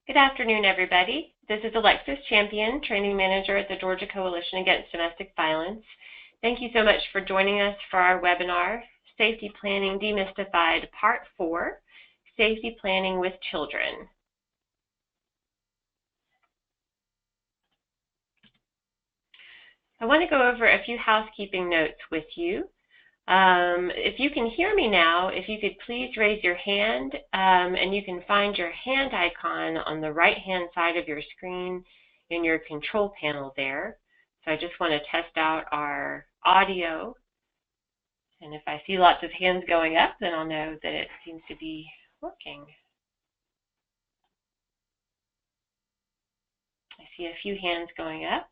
Good afternoon, everybody. This is Alexis Champion, Training Manager at the Georgia Coalition Against Domestic Violence. Thank you so much for joining us for our webinar, Safety Planning Demystified, Part 4, Safety Planning with Children. I want to go over a few housekeeping notes with you. If you can hear me now, if you could please raise your hand, and you can find your hand icon on the right-hand side of your screen in your control panel there. So I just want to test out our audio. And if I see lots of hands going up, then I'll know that it seems to be working. I see a few hands going up.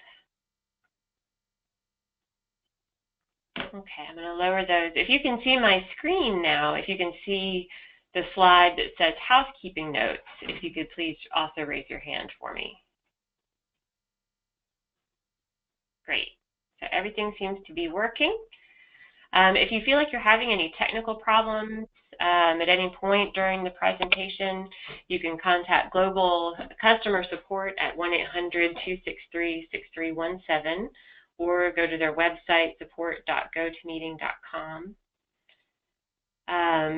Okay, I'm going to lower those. If you can see my screen now, if you can see the slide that says housekeeping notes, if you could please also raise your hand for me. Great. So everything seems to be working. If you feel like you're having any technical problems at any point during the presentation, you can contact Global Customer Support at 1-800-263-6317. or go to their website, support.gotomeeting.com.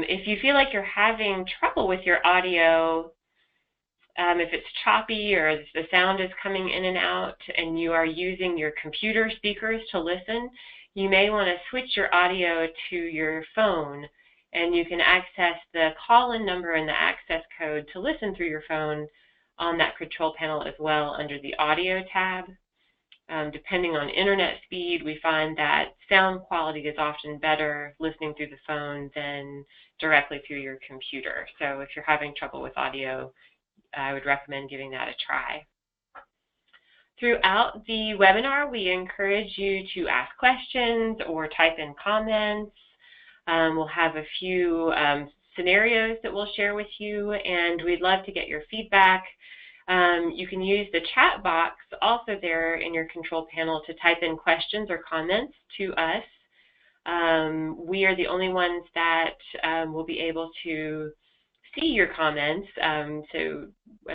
If you feel like you're having trouble with your audio, if it's choppy or the sound is coming in and out and you are using your computer speakers to listen, you may want to switch your audio to your phone, and you can access the call-in number and the access code to listen through your phone on that control panel as well under the audio tab. Depending on internet speed, we find that sound quality is often better listening through the phone than directly through your computer. So if you're having trouble with audio, I would recommend giving that a try. Throughout the webinar, we encourage you to ask questions or type in comments. We'll have a few scenarios that we'll share with you, and we'd love to get your feedback. You can use the chat box also there in your control panel to type in questions or comments to us. We are the only ones that will be able to see your comments, and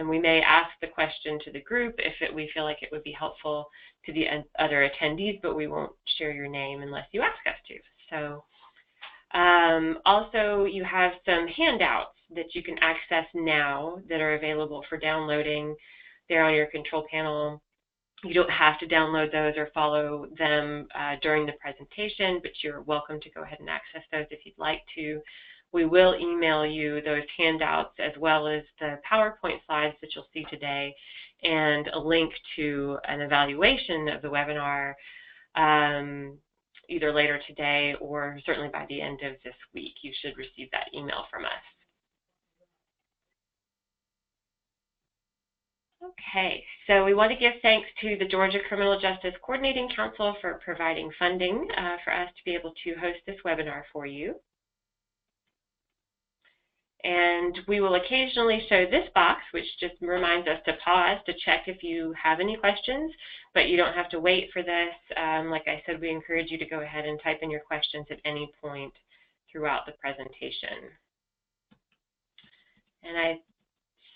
we may ask the question to the group if we feel like it would be helpful to the other attendees, but we won't share your name unless you ask us to. So also you have some handouts that you can access now that are available for downloading. They're on your control panel. You don't have to download those or follow them during the presentation, but you're welcome to go ahead and access those if you'd like to. We will email you those handouts as well as the PowerPoint slides that you'll see today and a link to an evaluation of the webinar either later today or certainly by the end of this week. You should receive that email from us. Okay, so we want to give thanks to the Georgia Criminal Justice Coordinating Council for providing funding for us to be able to host this webinar for you. And we will occasionally show this box, which just reminds us to pause to check if you have any questions, but you don't have to wait for this. Like I said, we encourage you to go ahead and type in your questions at any point throughout the presentation. And I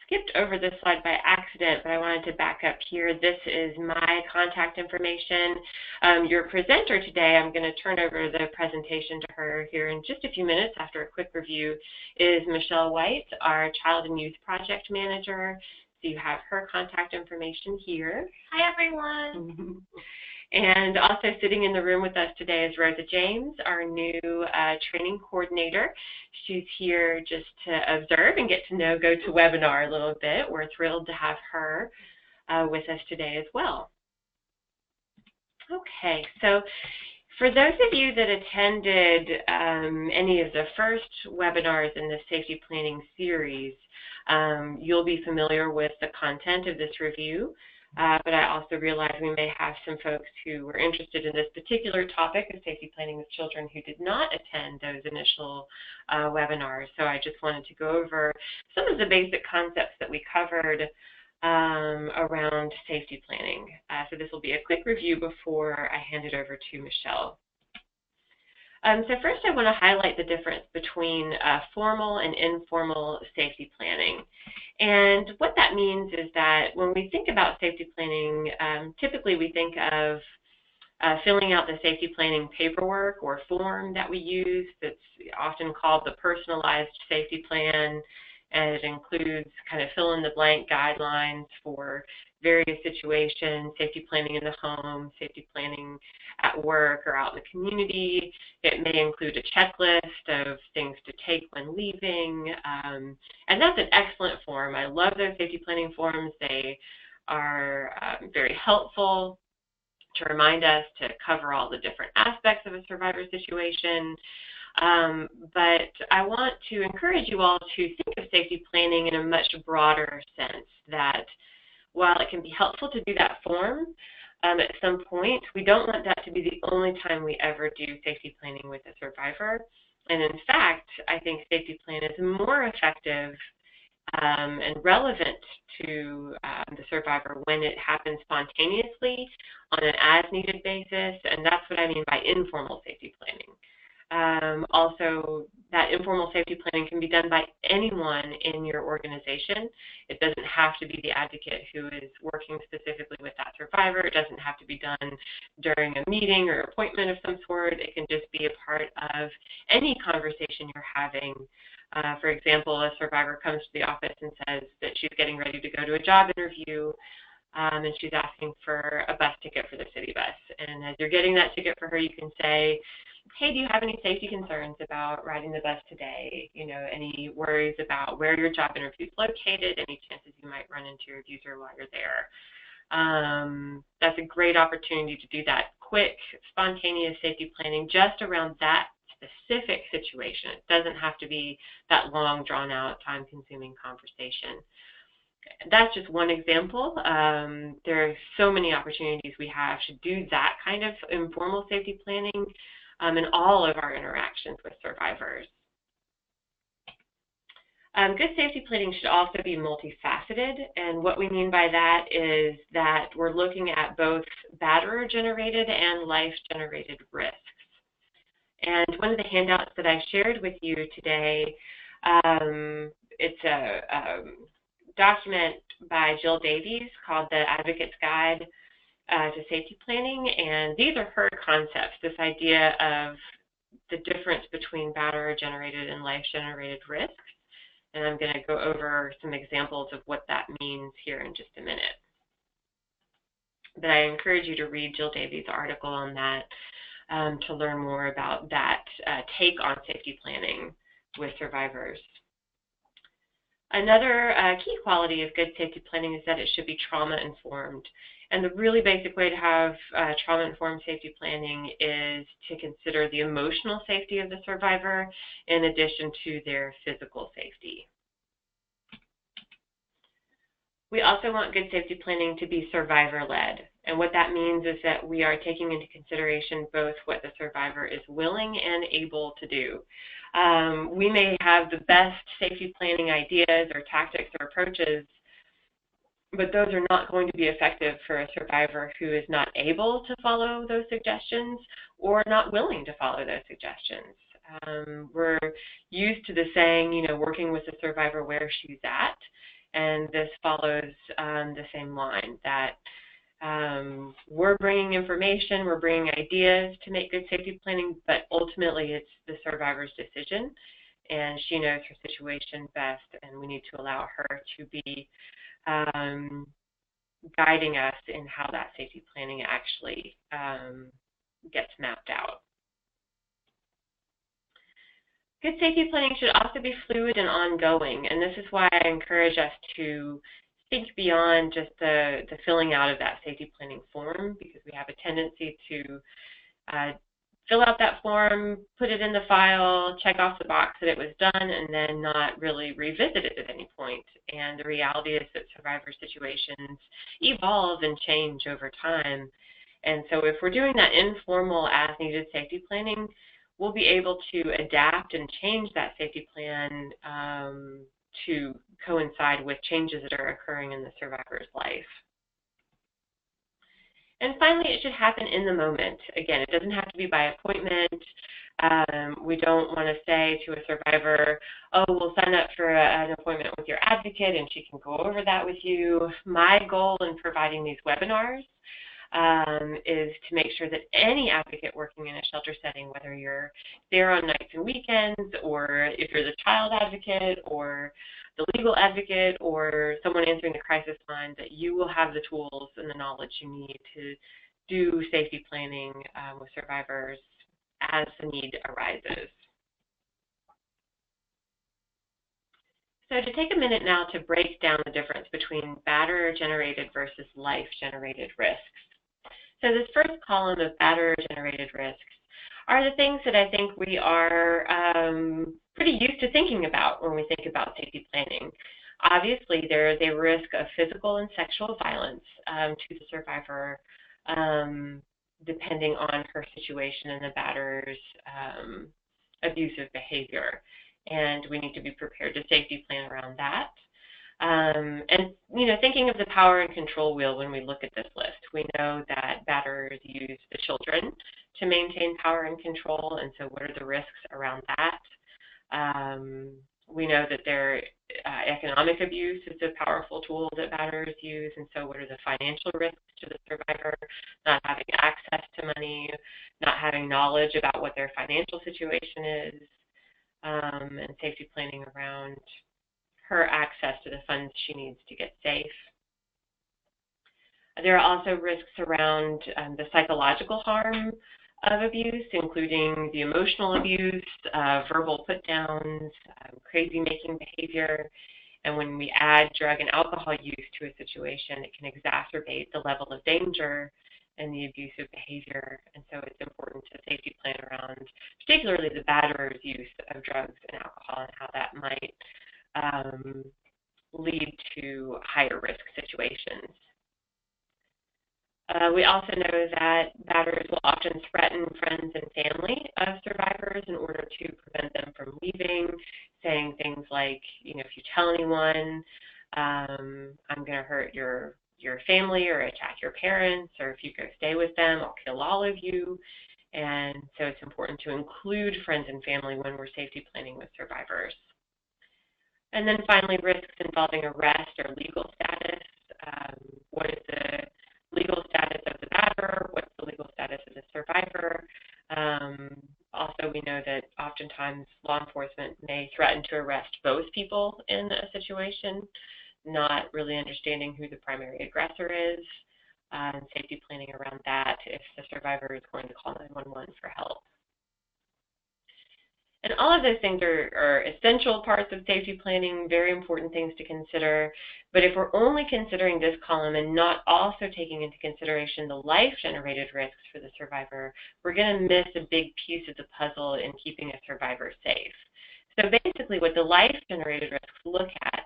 skipped over this slide by accident, but I wanted to back up here. This is my contact information. Your presenter today, I'm going to turn over the presentation to her here in just a few minutes after a quick review, is Michelle White, our Child and Youth Project Manager. So you have her contact information here. Hi, everyone. And also sitting in the room with us today is Rosa James, our new training coordinator. She's here just to observe and get to know GoToWebinar a little bit. We're thrilled to have her with us today as well. Okay, so for those of you that attended any of the first webinars in the safety planning series, you'll be familiar with the content of this review. But I also realize we may have some folks who were interested in this particular topic of safety planning with children who did not attend those initial webinars. So I just wanted to go over some of the basic concepts that we covered around safety planning. So this will be a quick review before I hand it over to Michelle. So first I want to highlight the difference between formal and informal safety planning. And what that means is that when we think about safety planning, typically we think of filling out the safety planning paperwork or form that we use that's often called the personalized safety plan, and it includes kind of fill-in-the-blank guidelines for various situations, safety planning in the home, safety planning at work or out in the community. It may include a checklist of things to take when leaving, and that's an excellent form. I love those safety planning forms. They are very helpful to remind us to cover all the different aspects of a survivor situation. But I want to encourage you all to think of safety planning in a much broader sense, that while it can be helpful to do that form at some point, we don't want that to be the only time we ever do safety planning with a survivor. And in fact, I think safety plan is more effective and relevant to the survivor when it happens spontaneously on an as-needed basis, and that's what I mean by informal safety planning. Also, that informal safety planning can be done by anyone in your organization. It doesn't have to be the advocate who is working specifically with that survivor. It doesn't have to be done during a meeting or appointment of some sort. It can just be a part of any conversation you're having. For example, a survivor comes to the office and says that she's getting ready to go to a job interview, and she's asking for a bus ticket for the city bus. And as you're getting that ticket for her, you can say, hey, do you have any safety concerns about riding the bus today? You know, any worries about where your job interview is located, any chances you might run into your abuser while you're there? That's a great opportunity to do that quick, spontaneous safety planning just around that specific situation. It doesn't have to be that long, drawn-out, time-consuming conversation. That's just one example. There are so many opportunities we have to do that kind of informal safety planning in all of our interactions with survivors. Good safety planning should also be multifaceted, and what we mean by that is that we're looking at both batterer-generated and life-generated risks. And one of the handouts that I shared with you today, it's a document by Jill Davies called The Advocate's Guide to Safety Planning, and these are her concepts, this idea of the difference between batterer-generated and life-generated risks. And I'm going to go over some examples of what that means here in just a minute. But I encourage you to read Jill Davies' article on that to learn more about that take on safety planning with survivors. Another key quality of good safety planning is that it should be trauma-informed. And the really basic way to have trauma-informed safety planning is to consider the emotional safety of the survivor in addition to their physical safety. We also want good safety planning to be survivor-led. And what that means is that we are taking into consideration both what the survivor is willing and able to do. We may have the best safety planning ideas or tactics or approaches, but those are not going to be effective for a survivor who is not able to follow those suggestions or not willing to follow those suggestions. We're used to the saying, you know, working with the survivor where she's at, and this follows the same line that we're bringing information, we're bringing ideas to make good safety planning, but ultimately it's the survivor's decision, and she knows her situation best, and we need to allow her to be guiding us in how that safety planning actually gets mapped out. Good safety planning should also be fluid and ongoing, and this is why I encourage us to think beyond just the filling out of that safety planning form, because we have a tendency to fill out that form, put it in the file, check off the box that it was done, and then not really revisit it at any point. And the reality is that survivor situations evolve and change over time. And so if we're doing that informal as-needed safety planning, we'll be able to adapt and change that safety plan to coincide with changes that are occurring in the survivor's life. And finally, it should happen in the moment. Again, it doesn't have to be by appointment. We don't want to say to a survivor, oh, we'll sign up for an appointment with your advocate and she can go over that with you. My goal in providing these webinars is to make sure that any advocate working in a shelter setting, whether you're there on nights and weekends, or if you're the child advocate or the legal advocate or someone answering the crisis line, that you will have the tools and the knowledge you need to do safety planning with survivors as the need arises. So to take a minute now to break down the difference between batterer-generated versus life-generated risks. So this first column of batterer-generated risks are the things that I think we are pretty used to thinking about when we think about safety planning. Obviously, there is a risk of physical and sexual violence to the survivor, depending on her situation and the batterer's abusive behavior. And we need to be prepared to safety plan around that. And, thinking of the power and control wheel when we look at this list, we know that batterers use the children to maintain power and control, and so what are the risks around that? We know that their economic abuse is a powerful tool that batterers use, and so what are the financial risks to the survivor? Not having access to money, not having knowledge about what their financial situation is, and safety planning around her access to the funds she needs to get safe. There are also risks around the psychological harm of abuse, including the emotional abuse, verbal put-downs, crazy-making behavior. And when we add drug and alcohol use to a situation, it can exacerbate the level of danger and the abusive behavior. And so it's important to safety plan around particularly the batterer's use of drugs and alcohol and how that might lead to higher risk situations. We also know that batterers will often threaten friends and family of survivors in order to prevent them from leaving, saying things like, if you tell anyone, I'm going to hurt your family or attack your parents, or if you go stay with them, I'll kill all of you. And so it's important to include friends and family when we're safety planning with survivors. And then finally, risks involving arrest or legal status. What is the legal status of the batterer? What's the legal status of the survivor? Also, we know that oftentimes law enforcement may threaten to arrest both people in a situation, not really understanding who the primary aggressor is, and safety planning around that if the survivor is going to call 911 for help. And all of those things are essential parts of safety planning, very important things to consider. But if we're only considering this column and not also taking into consideration the life-generated risks for the survivor, we're going to miss a big piece of the puzzle in keeping a survivor safe. So basically what the life-generated risks look at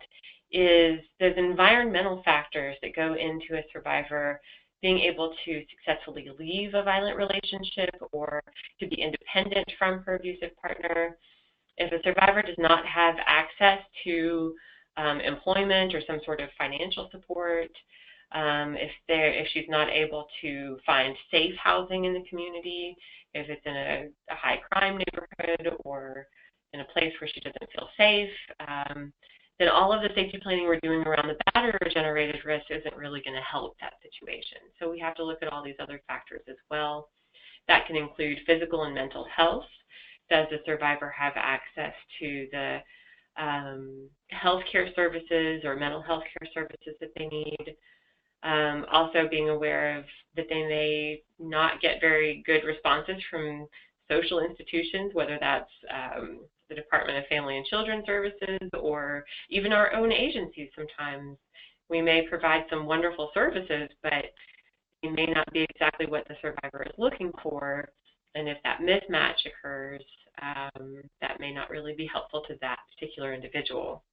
is those environmental factors that go into a survivor being able to successfully leave a violent relationship or to be independent from her abusive partner. If a survivor does not have access to employment or some sort of financial support, if she's not able to find safe housing in the community, if it's in a high crime neighborhood or in a place where she doesn't feel safe, then all of the safety planning we're doing around the batterer-generated risk isn't really going to help that situation. So we have to look at all these other factors as well. That can include physical and mental health. Does the survivor have access to the health care services or mental health care services that they need? Also being aware of that they may not get very good responses from social institutions, whether that's the Department of Family and Children Services or even our own agencies sometimes. We may provide some wonderful services, but it may not be exactly what the survivor is looking for. And if that mismatch occurs, that may not really be helpful to that particular individual.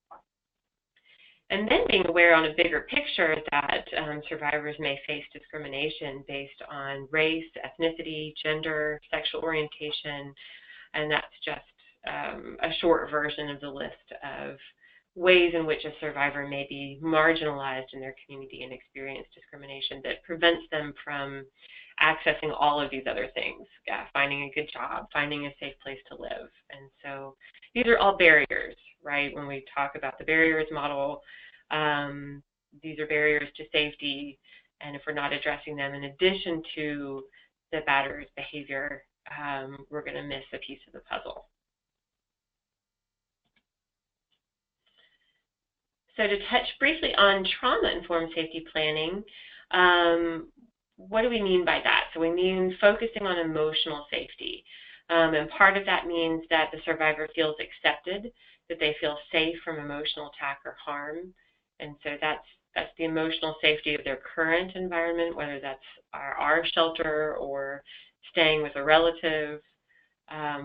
And then being aware on a bigger picture that survivors may face discrimination based on race, ethnicity, gender, sexual orientation, and that's just a short version of the list of ways in which a survivor may be marginalized in their community and experience discrimination that prevents them from accessing all of these other things, finding a good job, finding a safe place to live. And so these are all barriers, right? When we talk about the barriers model, these are barriers to safety, and if we're not addressing them in addition to the batterer's behavior, we're going to miss a piece of the puzzle. So to touch briefly on trauma-informed safety planning, what do we mean by that? So we mean focusing on emotional safety. And part of that means that the survivor feels accepted, that they feel safe from emotional attack or harm. And so that's the emotional safety of their current environment, whether that's our shelter or staying with a relative.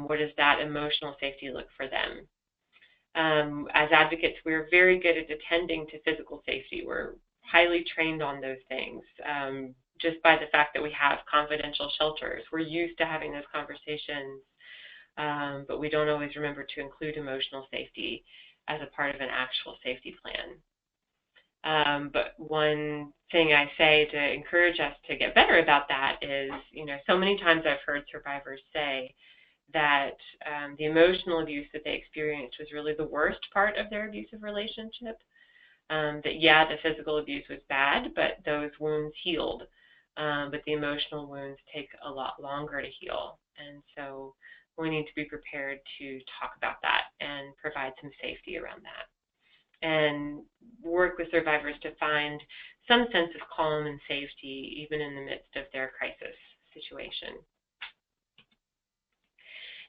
What does that emotional safety look for them? As advocates, we're very good at attending to physical safety. We're highly trained on those things. Just by the fact that we have confidential shelters, we're used to having those conversations, but we don't always remember to include emotional safety as a part of an actual safety plan. But one thing I say to encourage us to get better about that is, so many times I've heard survivors say that the emotional abuse that they experienced was really the worst part of their abusive relationship. That, yeah, the physical abuse was bad, but those wounds healed. But the emotional wounds take a lot longer to heal. And so we need to be prepared to talk about that and provide some safety around that, and work with survivors to find some sense of calm and safety even in the midst of their crisis situation.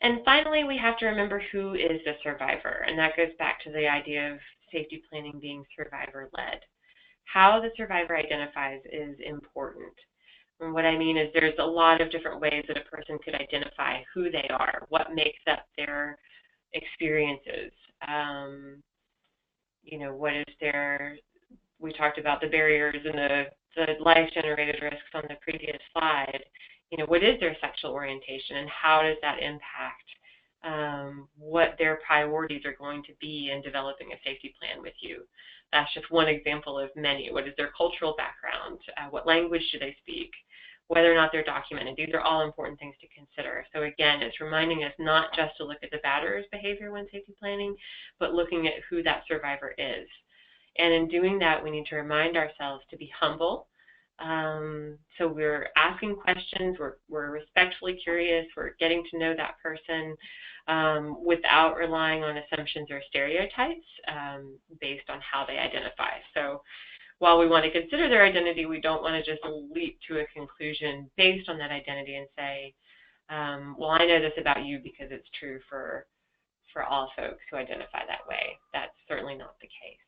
And finally, we have to remember who is the survivor, and that goes back to the idea of safety planning being survivor-led. How the survivor identifies is important. And what I mean is there's a lot of different ways that a person could identify who they are, what makes up their experiences. What is we talked about the barriers and the life-generated risks on the previous slide. What is their sexual orientation, and how does that impact what their priorities are going to be in developing a safety plan with you? That's just one example of many. What is their cultural background? What language do they speak? Whether or not they're documented. These are all important things to consider. So again, it's reminding us not just to look at the batterer's behavior when safety planning, but looking at who that survivor is. And in doing that, we need to remind ourselves to be humble. So we're asking questions, we're respectfully curious, we're getting to know that person without relying on assumptions or stereotypes based on how they identify. So while we want to consider their identity, we don't want to just leap to a conclusion based on that identity and say, well, I know this about you because it's true for all folks who identify that way. That's certainly not the case.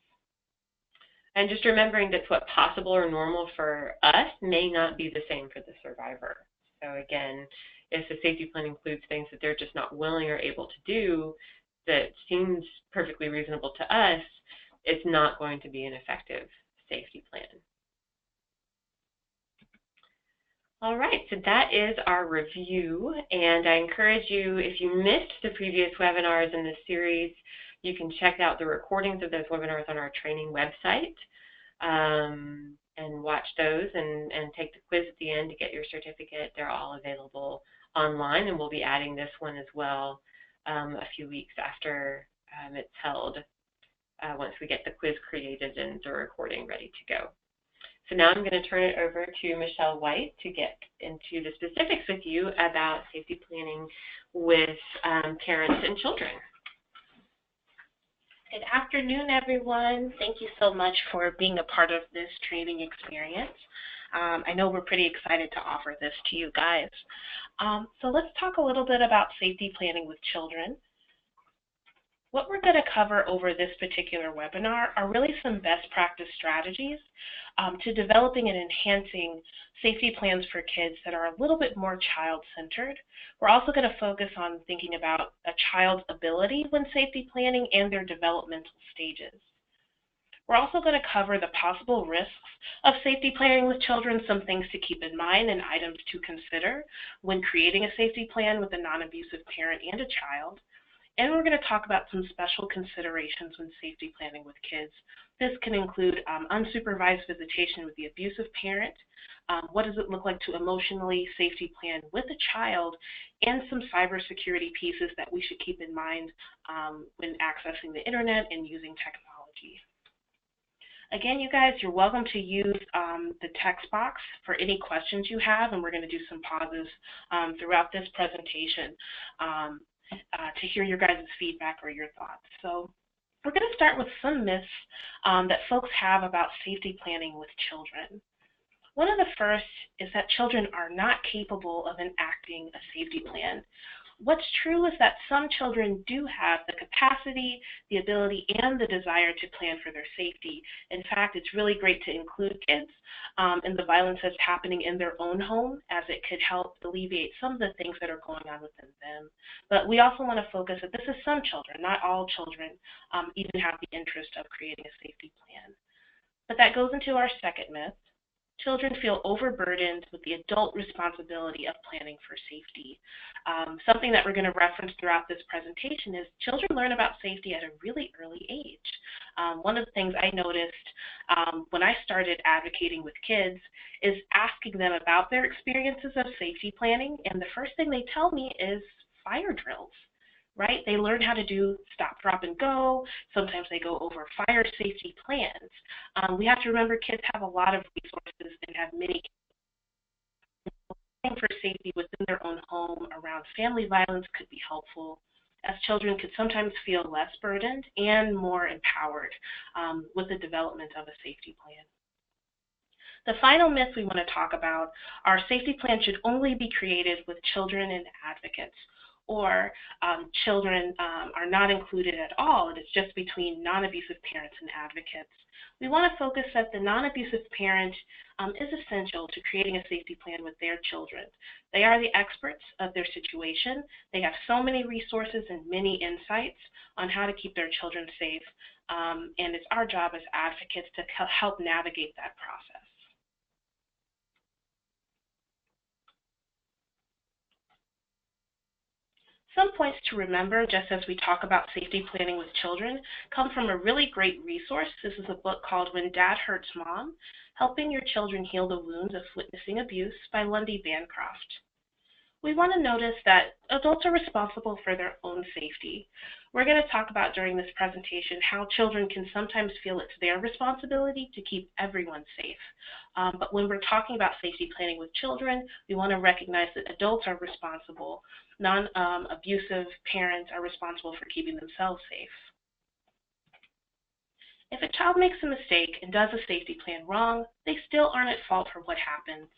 And just remembering that what's possible or normal for us may not be the same for the survivor. So again, if the safety plan includes things that they're just not willing or able to do that seems perfectly reasonable to us, it's not going to be an effective safety plan. All right, so that is our review, and I encourage you, if you missed the previous webinars in this series, you can check out the recordings of those webinars on our training website and watch those and take the quiz at the end to get your certificate. They're all available online, and we'll be adding this one as well a few weeks after it's held once we get the quiz created and the recording ready to go. So now I'm going to turn it over to Michelle White to get into the specifics with you about safety planning with parents and children. Good afternoon, everyone. Thank you so much for being a part of this training experience. I know we're pretty excited to offer this to you guys. So let's talk a little bit about safety planning with children. What we're going to cover over this particular webinar are really some best practice strategies to developing and enhancing safety plans for kids that are a little bit more child-centered. We're also going to focus on thinking about a child's ability when safety planning and their developmental stages. We're also going to cover the possible risks of safety planning with children, some things to keep in mind and items to consider when creating a safety plan with a non-abusive parent and a child. And we're going to talk about some special considerations when safety planning with kids. This can include unsupervised visitation with the abusive parent, what does it look like to emotionally safety plan with a child, and some cybersecurity pieces that we should keep in mind when accessing the internet and using technology. Again, you guys, you're welcome to use the text box for any questions you have, and we're going to do some pauses throughout this presentation to hear your guys' feedback or your thoughts. So we're going to start with some myths that folks have about safety planning with children. One of the first is that children are not capable of enacting a safety plan. What's true is that some children do have the capacity, the ability, and the desire to plan for their safety. In fact, it's really great to include kids in the violence that's happening in their own home, as it could help alleviate some of the things that are going on within them. But we also want to focus that this is some children, not all children, even have the interest of creating a safety plan. But that goes into our second myth. Children feel overburdened with the adult responsibility of planning for safety. Something that we're going to reference throughout this presentation is children learn about safety at a really early age. One of the things I noticed when I started advocating with kids is asking them about their experiences of safety planning, and the first thing they tell me is fire drills. Right? They learn how to do stop, drop, and go. Sometimes they go over fire safety plans. We have to remember kids have a lot of resources and have many planning for safety within their own home around family violence could be helpful, as children could sometimes feel less burdened and more empowered with the development of a safety plan. The final myth we want to talk about are safety plans should only be created with children and advocates, or children are not included at all, and it's just between non-abusive parents and advocates. We want to focus that the non-abusive parent is essential to creating a safety plan with their children. They are the experts of their situation. They have so many resources and many insights on how to keep their children safe, and it's our job as advocates to help navigate that process. Some points to remember, just as we talk about safety planning with children, come from a really great resource. This is a book called When Dad Hurts Mom, Helping Your Children Heal the Wounds of Witnessing Abuse by Lundy Bancroft. We want to notice that adults are responsible for their own safety. We're going to talk about during this presentation how children can sometimes feel it's their responsibility to keep everyone safe. But when we're talking about safety planning with children, we want to recognize that adults are responsible. Non-abusive parents are responsible for keeping themselves safe. If a child makes a mistake and does a safety plan wrong, they still aren't at fault for what happens.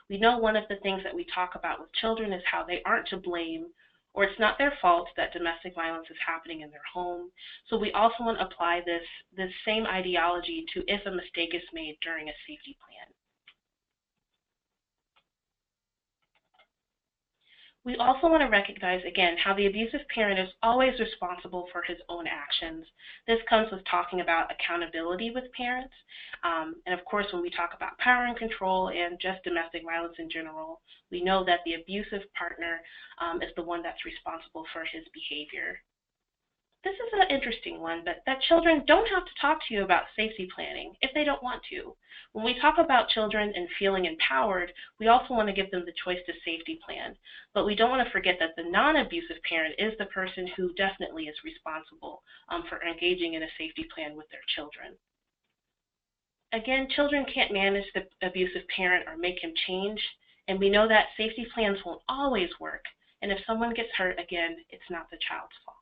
We know one of the things that we talk about with children is how they aren't to blame, or it's not their fault that domestic violence is happening in their home. So we also want to apply this same ideology to if a mistake is made during a safety plan. We also want to recognize, again, how the abusive parent is always responsible for his own actions. This comes with talking about accountability with parents. And of course, when we talk about power and control and just domestic violence in general, we know that the abusive partner is the one that's responsible for his behavior. This is an interesting one, but that children don't have to talk to you about safety planning if they don't want to. When we talk about children and feeling empowered, we also want to give them the choice to safety plan. But we don't want to forget that the non-abusive parent is the person who definitely is responsible for engaging in a safety plan with their children. Again, children can't manage the abusive parent or make him change, and we know that safety plans won't always work. And if someone gets hurt, again, it's not the child's fault.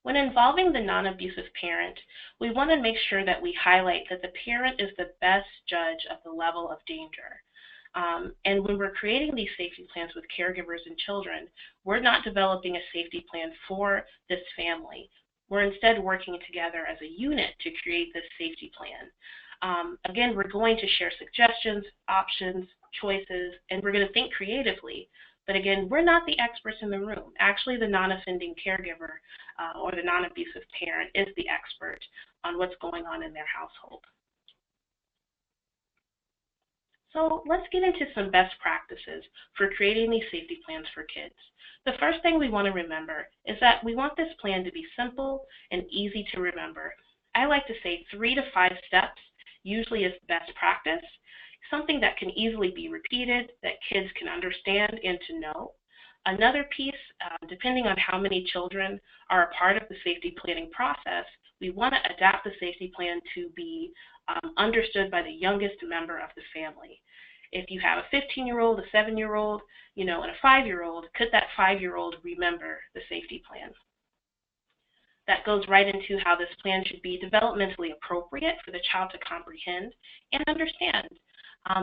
When involving the non-abusive parent, we want to make sure that we highlight that the parent is the best judge of the level of danger. And when we're creating these safety plans with caregivers and children, we're not developing a safety plan for this family. We're instead working together as a unit to create this safety plan. Again, we're going to share suggestions, options, choices, and we're going to think creatively. But again, we're not the experts in the room. Actually, the non-offending caregiver or the non-abusive parent is the expert on what's going on in their household. So let's get into some best practices for creating these safety plans for kids. The first thing we want to remember is that we want this plan to be simple and easy to remember. I like to say 3 to 5 steps usually is best practice, something that can easily be repeated, that kids can understand and to know. Another piece, depending on how many children are a part of the safety planning process, we want to adapt the safety plan to be understood by the youngest member of the family. If you have a 15-year-old, a 7-year-old, and a 5-year-old, could that 5-year-old remember the safety plan? That goes right into how this plan should be developmentally appropriate for the child to comprehend and understand.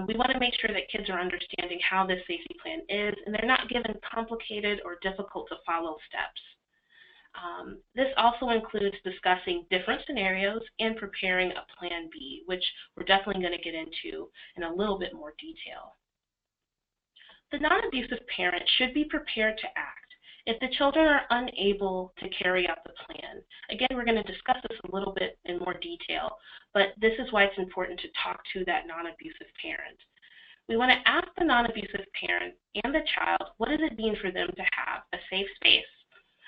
We want to make sure that kids are understanding how this safety plan is and they're not given complicated or difficult to follow steps. This also includes discussing different scenarios and preparing a plan B, which we're definitely going to get into in a little bit more detail. The non-abusive parent should be prepared to act if the children are unable to carry out the plan. Again, we're going to discuss this a little bit in more detail, but this is why it's important to talk to that non-abusive parent. We want to ask the non-abusive parent and the child, what does it mean for them to have a safe space?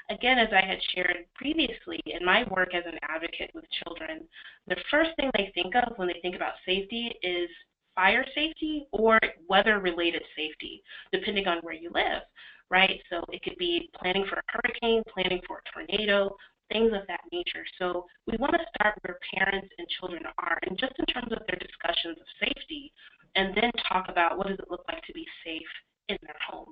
Again, as I had shared previously, in my work as an advocate with children, the first thing they think of when they think about safety is fire safety or weather-related safety, depending on where you live, right? So it could be planning for a hurricane, planning for a tornado, things of that nature. So we want to start where parents and children are, and just in terms of their discussions of safety, and then talk about what does it look like to be safe in their home.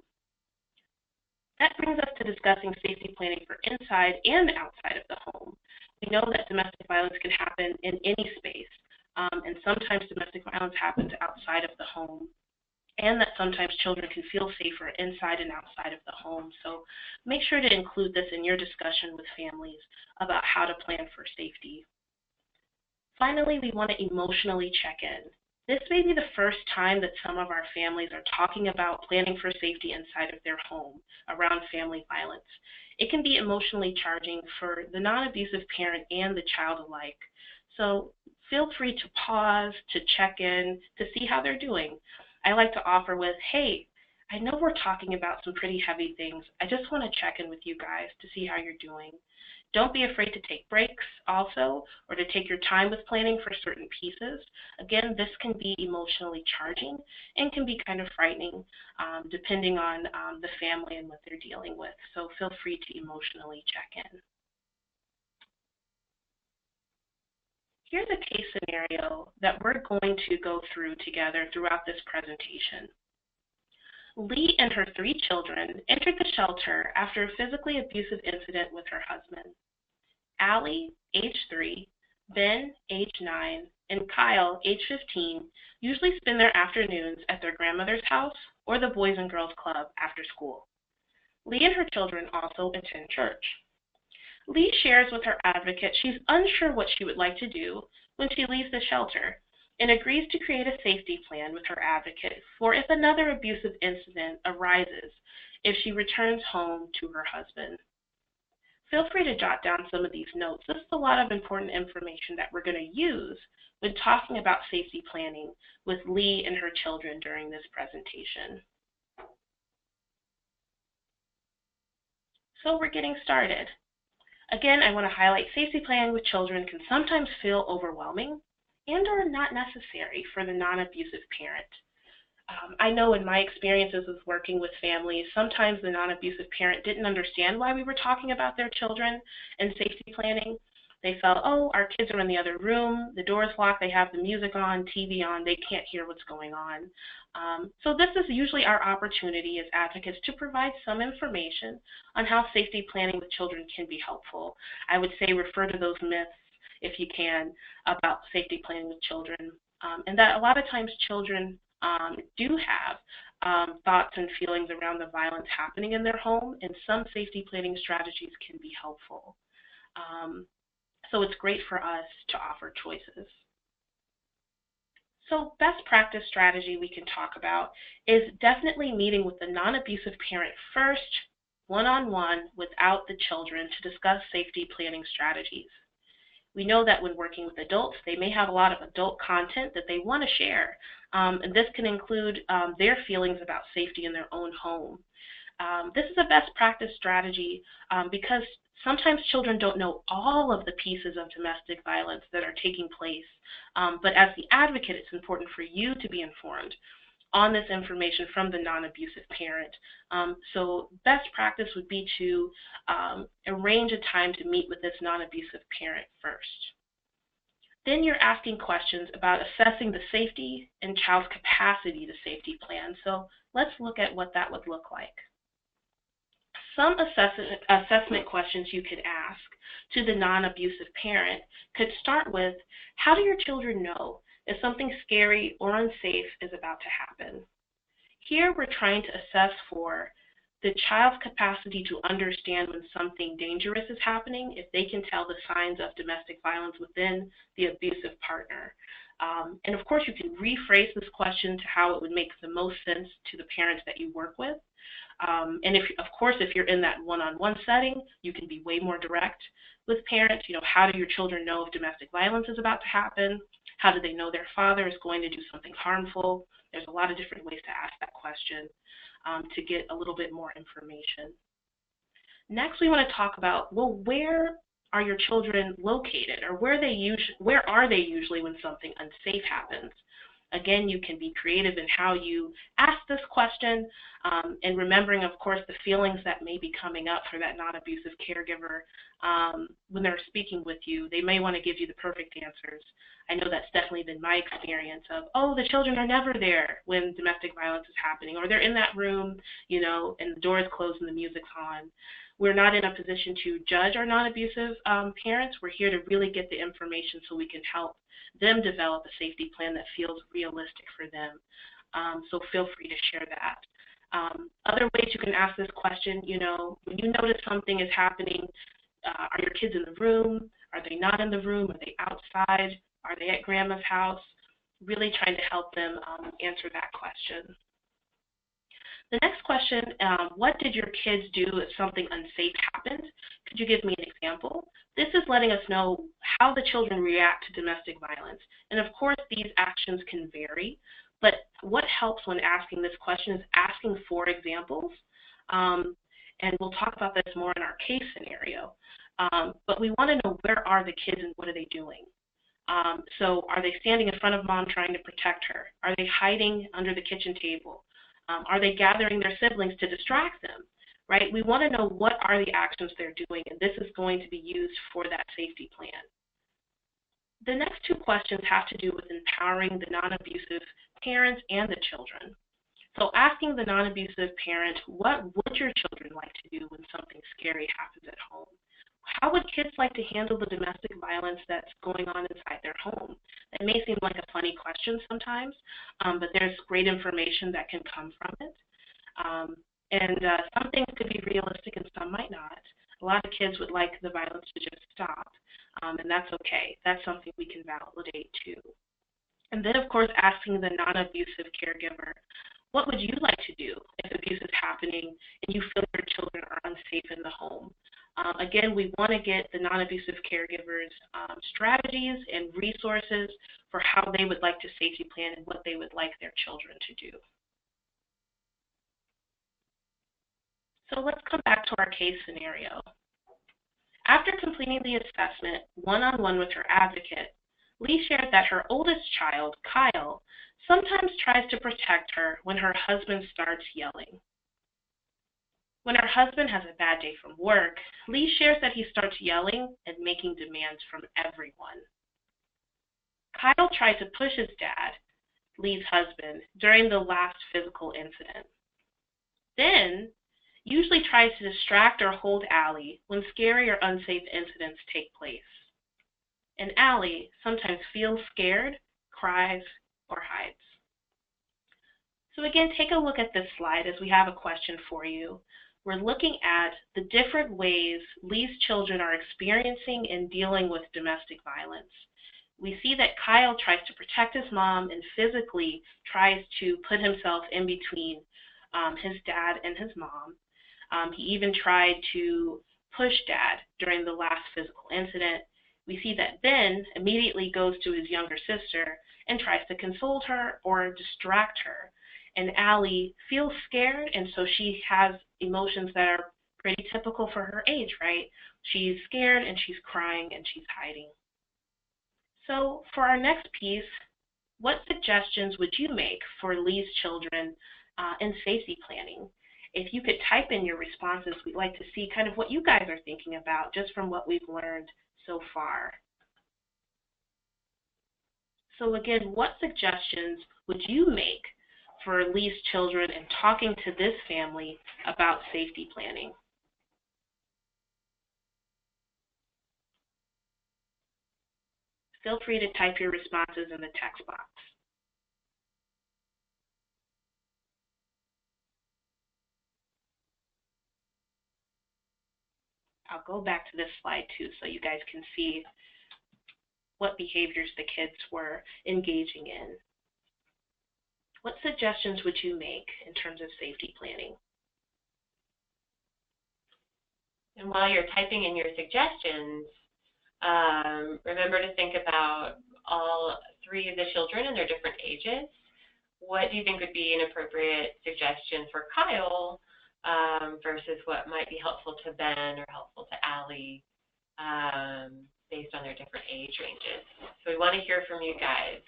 That brings us to discussing safety planning for inside and outside of the home. We know that domestic violence can happen in any space, and sometimes domestic violence happens outside of the home, and that sometimes children can feel safer inside and outside of the home. So make sure to include this in your discussion with families about how to plan for safety. Finally, we want to emotionally check in. This may be the first time that some of our families are talking about planning for safety inside of their home around family violence. It can be emotionally charging for the non-abusive parent and the child alike. So feel free to pause, to check in, to see how they're doing. I like to offer with, hey, I know we're talking about some pretty heavy things. I just want to check in with you guys to see how you're doing. Don't be afraid to take breaks also, or to take your time with planning for certain pieces. Again, this can be emotionally charging and can be kind of frightening depending on the family and what they're dealing with. So feel free to emotionally check in. Here's a case scenario that we're going to go through together throughout this presentation. Lee and her 3 children entered the shelter after a physically abusive incident with her husband. Allie, age 3, Ben, age 9, and Kyle, age 15, usually spend their afternoons at their grandmother's house or the Boys and Girls Club after school. Lee and her children also attend church. Lee shares with her advocate she's unsure what she would like to do when she leaves the shelter and agrees to create a safety plan with her advocate for if another abusive incident arises if she returns home to her husband. Feel free to jot down some of these notes. This is a lot of important information that we're going to use when talking about safety planning with Lee and her children during this presentation. So we're getting started. Again, I want to highlight safety planning with children can sometimes feel overwhelming and or not necessary for the non-abusive parent. I know in my experiences with working with families, sometimes the non-abusive parent didn't understand why we were talking about their children and safety planning. They felt, oh, our kids are in the other room, the door is locked, they have the music on, TV on, they can't hear what's going on. So this is usually our opportunity as advocates to provide some information on how safety planning with children can be helpful. I would say refer to those myths, if you can, about safety planning with children, and that a lot of times children do have thoughts and feelings around the violence happening in their home, and some safety planning strategies can be helpful. So it's great for us to offer choices. So best practice strategy we can talk about is definitely meeting with the non-abusive parent first, one-on-one, without the children, to discuss safety planning strategies. We know that when working with adults, they may have a lot of adult content that they want to share, and this can include their feelings about safety in their own home. This is a best practice strategy because sometimes children don't know all of the pieces of domestic violence that are taking place, but as the advocate, it's important for you to be informed on this information from the non-abusive parent. So best practice would be to arrange a time to meet with this non-abusive parent first. Then you're asking questions about assessing the safety and child's capacity to safety plan. So let's look at what that would look like. Some assessment questions you could ask to the non-abusive parent could start with, how do your children know if something scary or unsafe is about to happen? Here we're trying to assess for the child's capacity to understand when something dangerous is happening, if they can tell the signs of domestic violence within the abusive partner. And of course, you can rephrase this question to how it would make the most sense to the parents that you work with. And of course, if you're in that one-on-one setting, you can be way more direct with parents. How do your children know if domestic violence is about to happen? How do they know their father is going to do something harmful? There's a lot of different ways to ask that question to get a little bit more information. Next, we want to talk about, well, where are your children located, or where are they usually when something unsafe happens? Again, you can be creative in how you ask this question, and remembering, of course, the feelings that may be coming up for that non-abusive caregiver when they're speaking with you. They may want to give you the perfect answers. I know that's definitely been my experience of, oh, the children are never there when domestic violence is happening, or they're in that room, and the door is closed and the music's on. We're not in a position to judge our non-abusive parents. We're here to really get the information so we can help them develop a safety plan that feels realistic for them. So feel free to share that. Other ways you can ask this question, when you notice something is happening, are your kids in the room? Are they not in the room? Are they outside? Are they at grandma's house? Really trying to help them answer that question. The next question, what did your kids do if something unsafe happened? Could you give me an example? This is letting us know how the children react to domestic violence. And of course, these actions can vary, but what helps when asking this question is asking for examples. And we'll talk about this more in our case scenario. But we want to know, where are the kids and what are they doing? So are they standing in front of mom trying to protect her? Are they hiding under the kitchen table? Are they gathering their siblings to distract them, right? We want to know what are the actions they're doing, and this is going to be used for that safety plan. The next two questions have to do with empowering the non-abusive parents and the children. So asking the non-abusive parent, what would your children like to do when something scary happens at home? How would kids like to handle the domestic violence that's going on inside their home? That may seem like a funny question sometimes, but there's great information that can come from it. Some things could be realistic and some might not. A lot of kids would like the violence to just stop, and that's okay. That's something we can validate too. And then, of course, asking the non-abusive caregiver, what would you like to do if abuse is happening and you feel your children are unsafe in the home? Again, we want to get the non-abusive caregivers strategies and resources for how they would like to safety plan and what they would like their children to do. So let's come back to our case scenario. After completing the assessment one-on-one with her advocate, Lee shared that her oldest child, Kyle, sometimes tries to protect her when her husband starts yelling. When her husband has a bad day from work, Lee shares that he starts yelling and making demands from everyone. Kyle tried to push his dad, Lee's husband, during the last physical incident. Then, usually tries to distract or hold Allie when scary or unsafe incidents take place. And Allie sometimes feels scared, cries, or hides. So again, take a look at this slide as we have a question for you. We're looking at the different ways Lee's children are experiencing and dealing with domestic violence. We see that Kyle tries to protect his mom and physically tries to put himself in between his dad and his mom. He even tried to push dad during the last physical incident. We see that Ben immediately goes to his younger sister and tries to console her or distract her. And Allie feels scared, and so she has emotions that are pretty typical for her age, right? She's scared and she's crying and she's hiding. So for our next piece, what suggestions would you make for Lee's children in safety planning? If you could type in your responses, we'd like to see kind of what you guys are thinking about just from what we've learned so far. So again, what suggestions would you make for Lee's children and talking to this family about safety planning? Feel free to type your responses in the text box. I'll go back to this slide too so you guys can see what behaviors the kids were engaging in. What suggestions would you make in terms of safety planning? And while you're typing in your suggestions, remember to think about all three of the children and their different ages. What do you think would be an appropriate suggestion for Kyle versus what might be helpful to Ben or helpful to Allie based on their different age ranges? So we want to hear from you guys.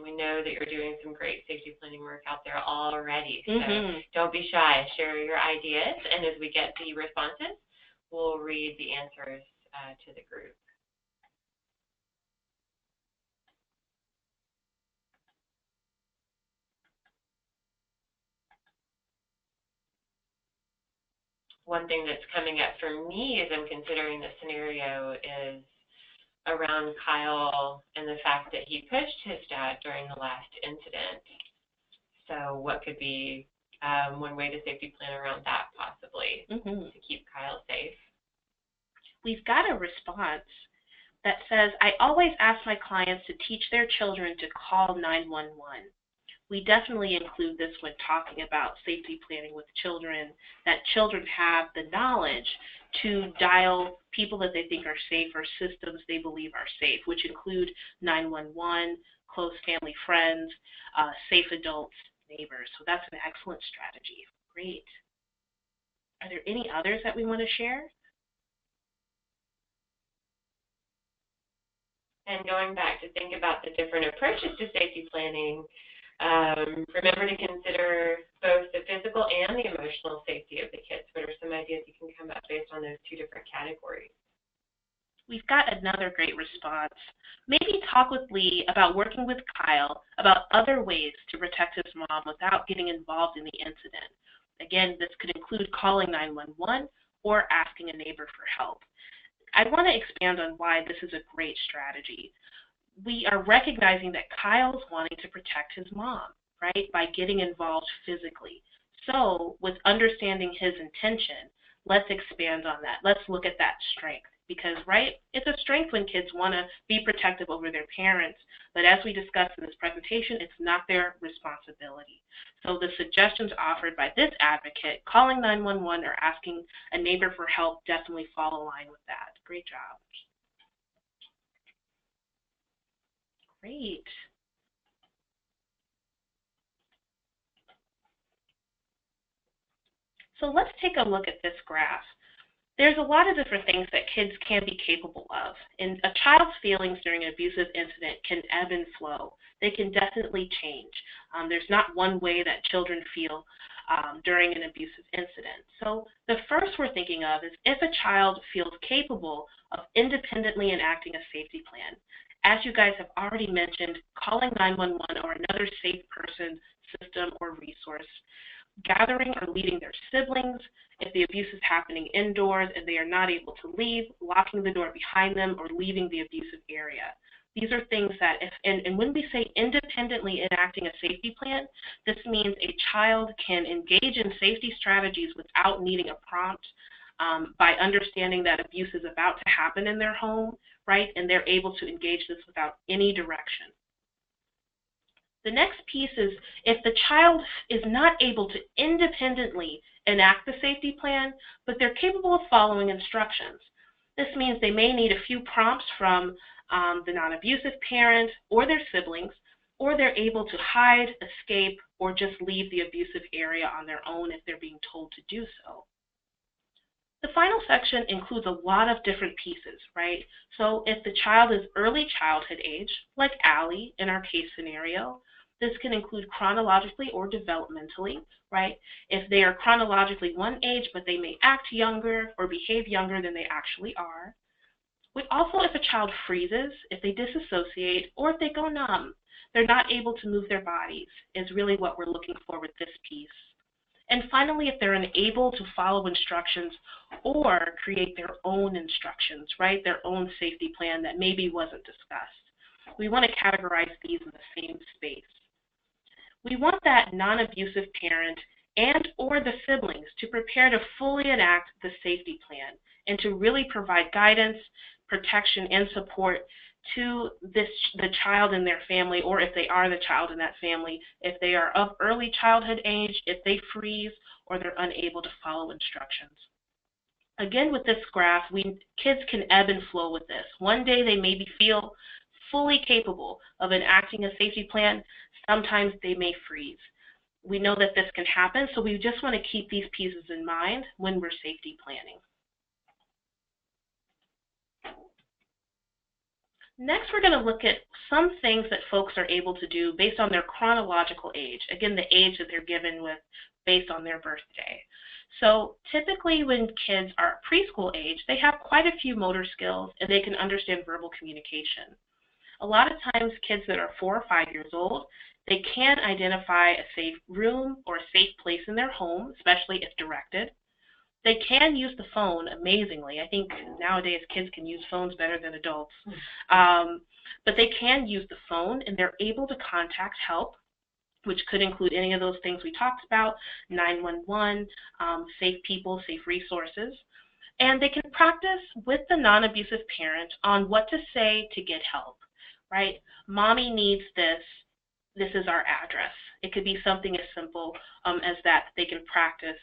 We know that you're doing some great safety planning work out there already, so don't be shy. Share your ideas, and as we get the responses, we'll read the answers to the group. One thing that's coming up for me as I'm considering the scenario is around Kyle and the fact that he pushed his dad during the last incident. So what could be one way to safety plan around that possibly to keep Kyle safe? We've got a response that says, I always ask my clients to teach their children to call 911. We definitely include this when talking about safety planning with children, that children have the knowledge to dial people that they think are safe or systems they believe are safe, which include 911, close family friends, safe adults, neighbors. So that's an excellent strategy. Great. Are there any others that we want to share? And going back to think about the different approaches to safety planning, remember to consider both the physical and the emotional safety of the kids. What are some ideas you can come up based on those two different categories? We've got another great response. Maybe talk with Lee about working with Kyle about other ways to protect his mom without getting involved in the incident. Again, this could include calling 911 or asking a neighbor for help. I want to expand on why this is a great strategy. We are recognizing that Kyle's wanting to protect his mom, right, by getting involved physically. So with understanding his intention, let's expand on that. Let's look at that strength because, right, it's a strength when kids want to be protective over their parents, but as we discussed in this presentation, it's not their responsibility. So the suggestions offered by this advocate, calling 911 or asking a neighbor for help, definitely fall in line with that. Great job. Great. So let's take a look at this graph. There's a lot of different things that kids can be capable of, and a child's feelings during an abusive incident can ebb and flow. They can definitely change. There's not one way that children feel during an abusive incident. So the first we're thinking of is if a child feels capable of independently enacting a safety plan. As you guys have already mentioned, calling 911 or another safe person, system, or resource, gathering or leading their siblings, if the abuse is happening indoors and they are not able to leave, locking the door behind them or leaving the abusive area. These are things that, and when we say independently enacting a safety plan, this means a child can engage in safety strategies without needing a prompt by understanding that abuse is about to happen in their home, right? And they're able to engage this without any direction. The next piece is if the child is not able to independently enact the safety plan, but they're capable of following instructions. This means they may need a few prompts from the non-abusive parent or their siblings, or they're able to hide, escape, or just leave the abusive area on their own if they're being told to do so. The final section includes a lot of different pieces, right? So if the child is early childhood age, like Allie in our case scenario, this can include chronologically or developmentally, right? If they are chronologically one age, but they may act younger or behave younger than they actually are. Also, if a child freezes, if they disassociate, or if they go numb, they're not able to move their bodies, is really what we're looking for with this piece. And finally, if they're unable to follow instructions or create their own instructions, right, their own safety plan that maybe wasn't discussed. We want to categorize these in the same space. We want that non-abusive parent and or the siblings to prepare to fully enact the safety plan and to really provide guidance, protection, and support to the child and their family, or if they are the child in that family, if they are of early childhood age, if they freeze, or they're unable to follow instructions. Again, with this graph, kids can ebb and flow with this. One day they maybe feel fully capable of enacting a safety plan. Sometimes they may freeze. We know that this can happen, so we just want to keep these pieces in mind when we're safety planning. Next, we're going to look at some things that folks are able to do based on their chronological age. Again, the age that they're given with based on their birthday. So typically when kids are preschool age, they have quite a few motor skills and they can understand verbal communication. A lot of times kids that are 4 or 5 years old, they can identify a safe room or a safe place in their home, especially if directed. They can use the phone amazingly. I think nowadays kids can use phones better than adults. But they can use the phone and they're able to contact help, which could include any of those things we talked about, 911, safe people, safe resources. And they can practice with the non-abusive parent on what to say to get help, right? Mommy needs this. This is our address. It could be something as simple as that they can practice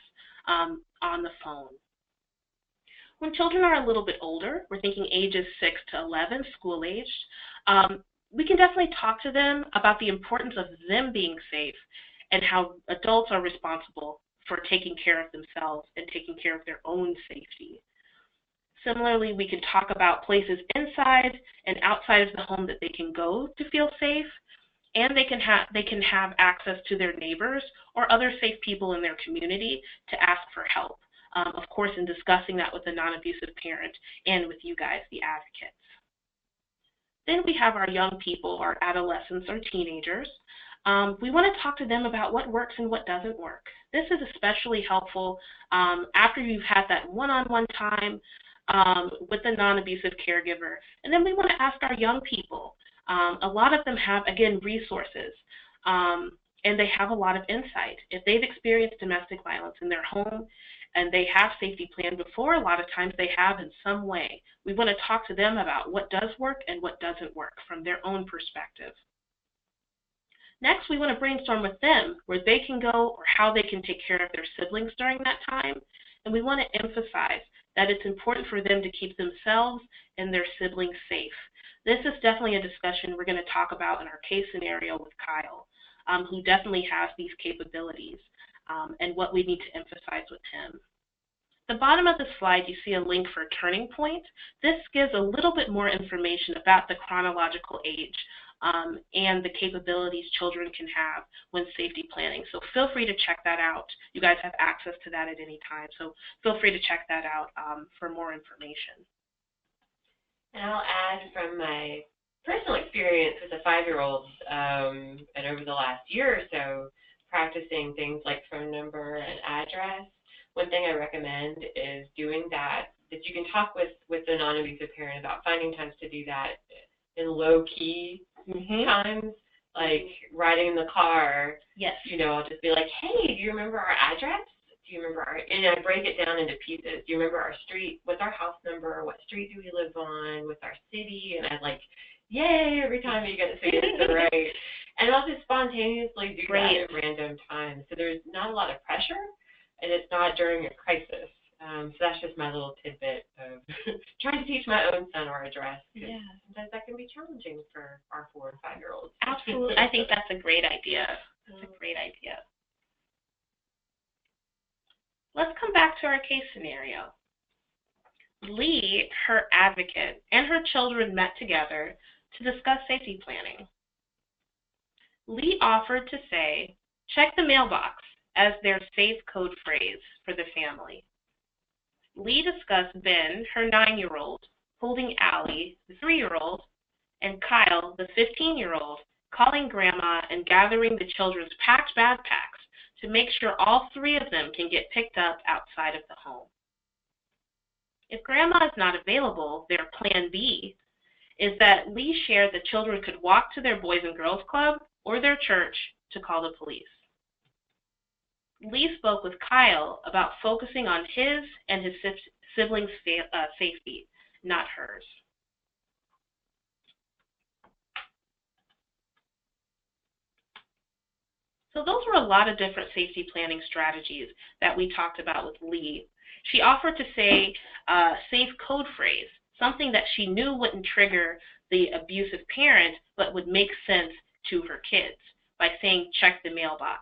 on the phone. When children are a little bit older, we're thinking ages 6 to 11, school aged, we can definitely talk to them about the importance of them being safe and how adults are responsible for taking care of themselves and taking care of their own safety. Similarly, we can talk about places inside and outside of the home that they can go to feel safe, and they can have access to their neighbors or other safe people in their community to ask for help. Of course, in discussing that with the non-abusive parent and with you guys, the advocates. Then we have our young people, our adolescents or teenagers. We want to talk to them about what works and what doesn't work. This is especially helpful after you've had that one-on-one time with the non-abusive caregiver. And then we want to ask our young people. A lot of them have, again, resources, and they have a lot of insight. If they've experienced domestic violence in their home and they have safety planned before, a lot of times they have in some way. We want to talk to them about what does work and what doesn't work from their own perspective. Next, we want to brainstorm with them where they can go or how they can take care of their siblings during that time. And we want to emphasize that it's important for them to keep themselves and their siblings safe. This is definitely a discussion we're going to talk about in our case scenario with Kyle, who definitely has these capabilities, and what we need to emphasize with him. The bottom of the slide, you see a link for a turning point. This gives a little bit more information about the chronological age and the capabilities children can have when safety planning. So feel free to check that out. You guys have access to that at any time, so feel free to check that out for more information. And I'll add from my personal experience with the 5-year-olds and over the last year or so, practicing things like phone number and address. One thing I recommend is doing that you can talk with the non-abusive parent about finding times to do that in low-key times, like riding in the car. Yes. You know, I'll just be like, hey, do you remember our address? Do you remember and I break it down into pieces. Do you remember our street? What's our house number? What street do we live on? What's our city? And I like, yay, every time you get to say it right. And I'll just spontaneously do that at random times. So there's not a lot of pressure, and it's not during a crisis. So that's just my little tidbit of trying to teach my own son our address. Yeah. Sometimes that can be challenging for our 4 and 5-year-olds. Absolutely. I think that's a great idea. That's a great idea. Let's come back to our case scenario. Lee, her advocate, and her children met together to discuss safety planning. Lee offered to say, check the mailbox as their safe code phrase for the family. Lee discussed Ben, her 9-year-old, holding Allie, the 3-year-old, and Kyle, the 15-year-old, calling Grandma and gathering the children's packed backpacks to make sure all 3 of them can get picked up outside of the home. If Grandma is not available, their plan B is that Lee shared the children could walk to their Boys and Girls Club or their church to call the police. Lee spoke with Kyle about focusing on his and his siblings' safety, not hers. So those were a lot of different safety planning strategies that we talked about with Lee. She offered to say a safe code phrase, something that she knew wouldn't trigger the abusive parent, but would make sense to her kids by saying, check the mailbox.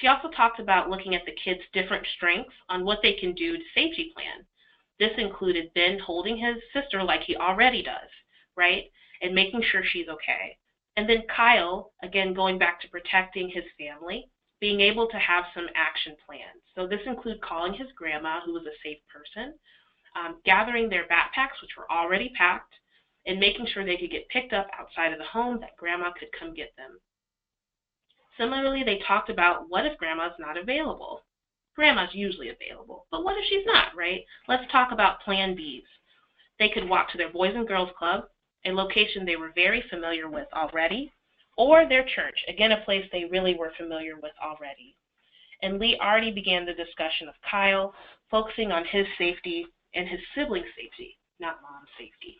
She also talked about looking at the kids' different strengths on what they can do to safety plan. This included Ben holding his sister like he already does, right? And making sure she's okay. And then Kyle, again, going back to protecting his family, being able to have some action plans. So this includes calling his grandma, who was a safe person, gathering their backpacks, which were already packed, and making sure they could get picked up outside of the home, that grandma could come get them. Similarly, they talked about what if grandma's not available? Grandma's usually available, but what if she's not, right? Let's talk about plan Bs. They could walk to their Boys and Girls Club, a location they were very familiar with already, or their church, again, a place they really were familiar with already. And Lee already began the discussion of Kyle, focusing on his safety and his siblings' safety, not mom's safety.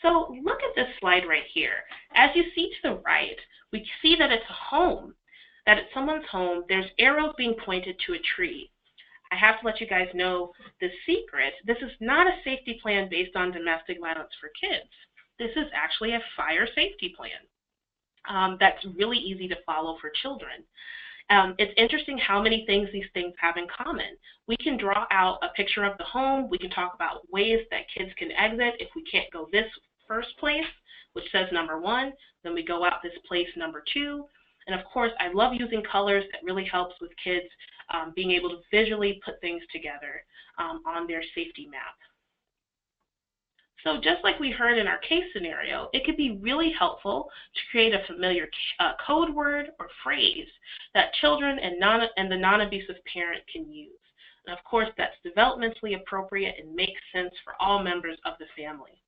So look at this slide right here. As you see to the right, we see that it's a home, that it's someone's home. There's arrows being pointed to a tree. I have to let you guys know the secret. This is not a safety plan based on domestic violence for kids. This is actually a fire safety plan that's really easy to follow for children. It's interesting how many things these things have in common. We can draw out a picture of the home. We can talk about ways that kids can exit if we can't go this first place, which says number 1. Then we go out this place number 2. And of course, I love using colors. That really helps with kids being able to visually put things together on their safety map. So just like we heard in our case scenario, it could be really helpful to create a familiar code word or phrase that children and the non-abusive parent can use. And of course, that's developmentally appropriate and makes sense for all members of the family.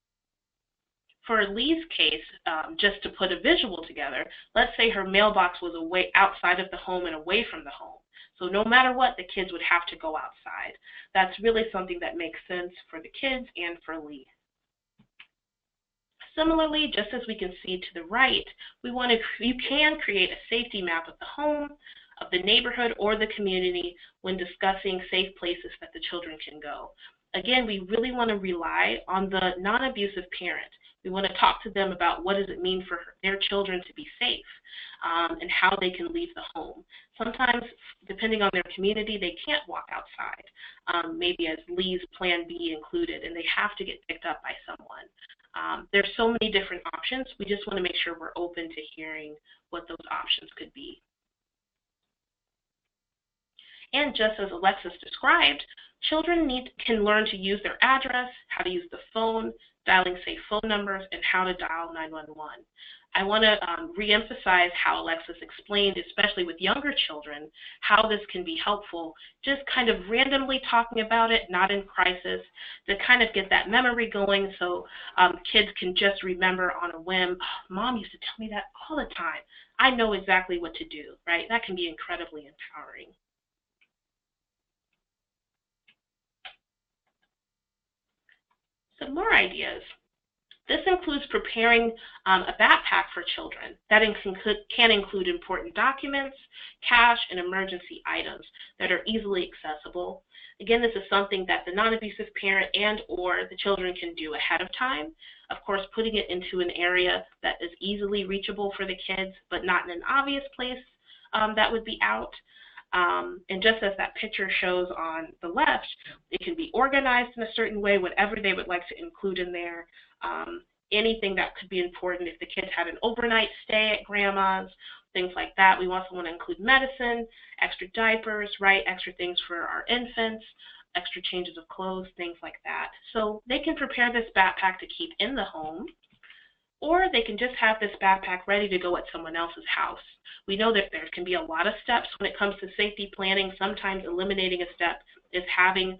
For Lee's case, just to put a visual together, let's say her mailbox was away outside of the home and away from the home. So no matter what, the kids would have to go outside. That's really something that makes sense for the kids and for Lee. Similarly, just as we can see to the right, you can create a safety map of the home, of the neighborhood, or the community when discussing safe places that the children can go. Again, we really want to rely on the non-abusive parent. We want to talk to them about what does it mean for their children to be safe and how they can leave the home. Sometimes, depending on their community, they can't walk outside, maybe as Lee's Plan B included, and they have to get picked up by someone. There's so many different options. We just want to make sure we're open to hearing what those options could be. And just as Alexis described, children can learn to use their address, how to use the phone, dialing safe phone numbers, and how to dial 911. I want to reemphasize how Alexis explained, especially with younger children, how this can be helpful, just kind of randomly talking about it, not in crisis, to kind of get that memory going so kids can just remember on a whim, oh, Mom used to tell me that all the time. I know exactly what to do, right? That can be incredibly empowering. Some more ideas. This includes preparing a backpack for children that can include important documents, cash, and emergency items that are easily accessible. Again, this is something that the non-abusive parent and or the children can do ahead of time. Of course, putting it into an area that is easily reachable for the kids, but not in an obvious place that would be out. And just as that picture shows on the left, it can be organized in a certain way, whatever they would like to include in there. Anything that could be important if the kids had an overnight stay at grandma's, things like that. We also want to include medicine, extra diapers, right? Extra things for our infants, extra changes of clothes, things like that. So they can prepare this backpack to keep in the home, or they can just have this backpack ready to go at someone else's house. We know that there can be a lot of steps when it comes to safety planning. Sometimes eliminating a step is having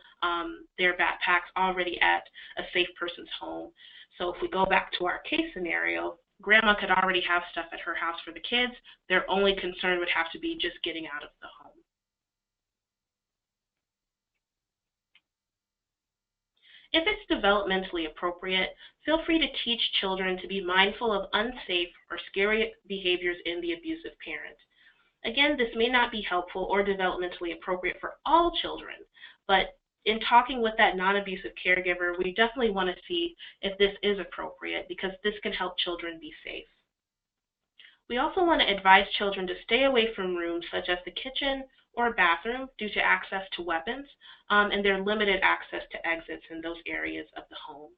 their backpacks already at a safe person's home. So if we go back to our case scenario, grandma could already have stuff at her house for the kids. Their only concern would have to be just getting out of the home. If it's developmentally appropriate, feel free to teach children to be mindful of unsafe or scary behaviors in the abusive parent. Again, this may not be helpful or developmentally appropriate for all children, but in talking with that non-abusive caregiver, we definitely want to see if this is appropriate because this can help children be safe. We also want to advise children to stay away from rooms such as the kitchen or bathroom due to access to weapons and their limited access to exits in those areas of the home.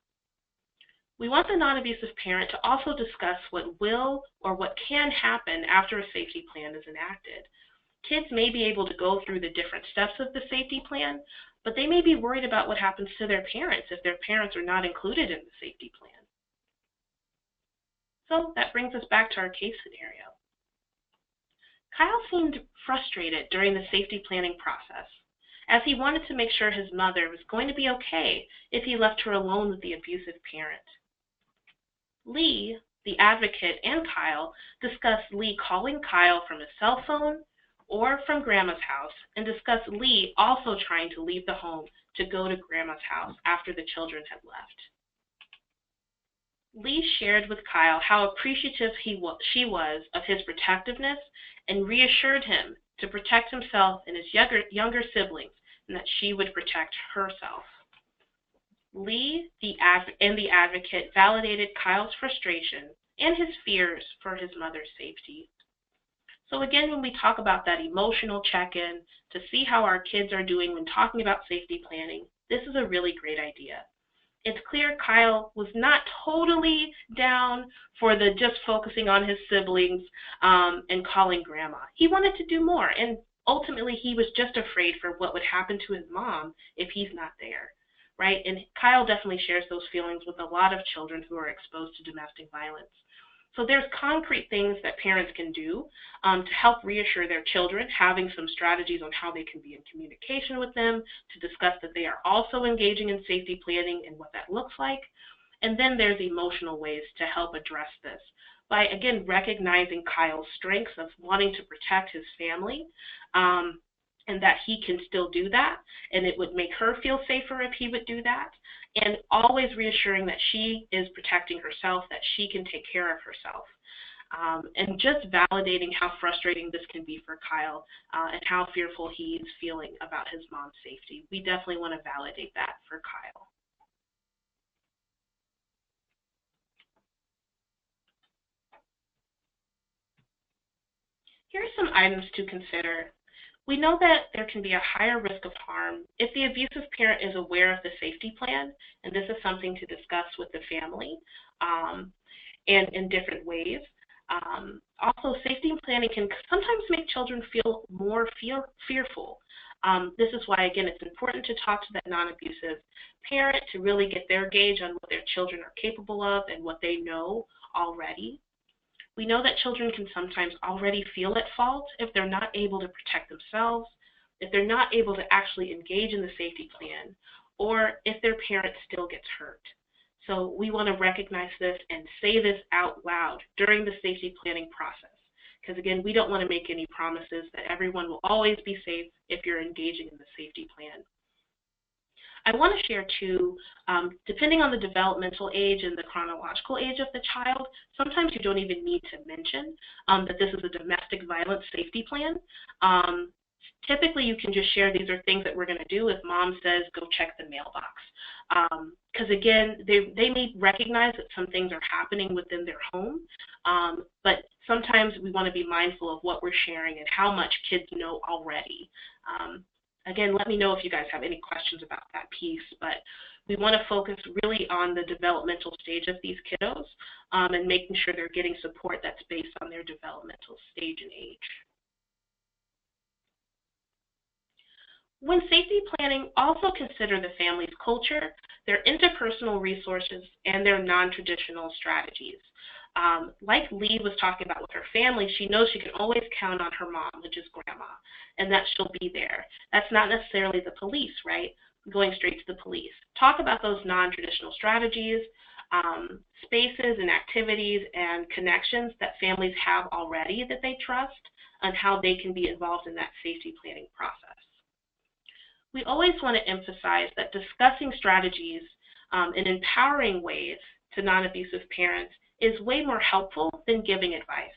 We want the non-abusive parent to also discuss what will or what can happen after a safety plan is enacted. Kids may be able to go through the different steps of the safety plan, but they may be worried about what happens to their parents if their parents are not included in the safety plan. So that brings us back to our case scenario. Kyle seemed frustrated during the safety planning process, as he wanted to make sure his mother was going to be okay if he left her alone with the abusive parent. Lee, the advocate, and Kyle discussed Lee calling Kyle from his cell phone or from Grandma's house, and discussed Lee also trying to leave the home to go to Grandma's house after the children had left. Lee shared with Kyle how appreciative she was of his protectiveness and reassured him to protect himself and his younger siblings and that she would protect herself. Lee and the advocate validated Kyle's frustration and his fears for his mother's safety. So again, when we talk about that emotional check-in to see how our kids are doing when talking about safety planning, this is a really great idea. It's clear Kyle was not totally down for the just focusing on his siblings and calling grandma. He wanted to do more, and ultimately he was just afraid for what would happen to his mom if he's not there, right? And Kyle definitely shares those feelings with a lot of children who are exposed to domestic violence. So there's concrete things that parents can do to help reassure their children, having some strategies on how they can be in communication with them, to discuss that they are also engaging in safety planning and what that looks like. And then there's emotional ways to help address this by, again, recognizing Kyle's strengths of wanting to protect his family and that he can still do that, and it would make her feel safer if he would do that, and always reassuring that she is protecting herself, that she can take care of herself. And just validating how frustrating this can be for Kyle and how fearful he is feeling about his mom's safety. We definitely want to validate that for Kyle. Here are some items to consider. We know that there can be a higher risk of harm if the abusive parent is aware of the safety plan, and this is something to discuss with the family and in different ways. Also, safety planning can sometimes make children feel more fearful. This is why, again, it's important to talk to that non-abusive parent to really get their gauge on what their children are capable of and what they know already. We know that children can sometimes already feel at fault if they're not able to protect themselves, if they're not able to actually engage in the safety plan, or if their parent still gets hurt. So we want to recognize this and say this out loud during the safety planning process. Because again, we don't want to make any promises that everyone will always be safe if you're engaging in the safety plan. I want to share too, depending on the developmental age and the chronological age of the child, sometimes you don't even need to mention that this is a domestic violence safety plan. Typically, you can just share these are things that we're going to do if mom says go check the mailbox. Because again, they may recognize that some things are happening within their home, but sometimes we want to be mindful of what we're sharing and how much kids know already. Again, let me know if you guys have any questions about that piece, but we want to focus really on the developmental stage of these kiddos and making sure they're getting support that's based on their developmental stage and age. When safety planning, also consider the family's culture, their interpersonal resources, and their non-traditional strategies. Like Lee was talking about with her family, she knows she can always count on her mom, which is grandma, and that she'll be there. That's not necessarily the police, right? Going straight to the police. Talk about those non-traditional strategies, spaces and activities and connections that families have already that they trust, and how they can be involved in that safety planning process. We always want to emphasize that discussing strategies in empowering ways to non-abusive parents is way more helpful than giving advice.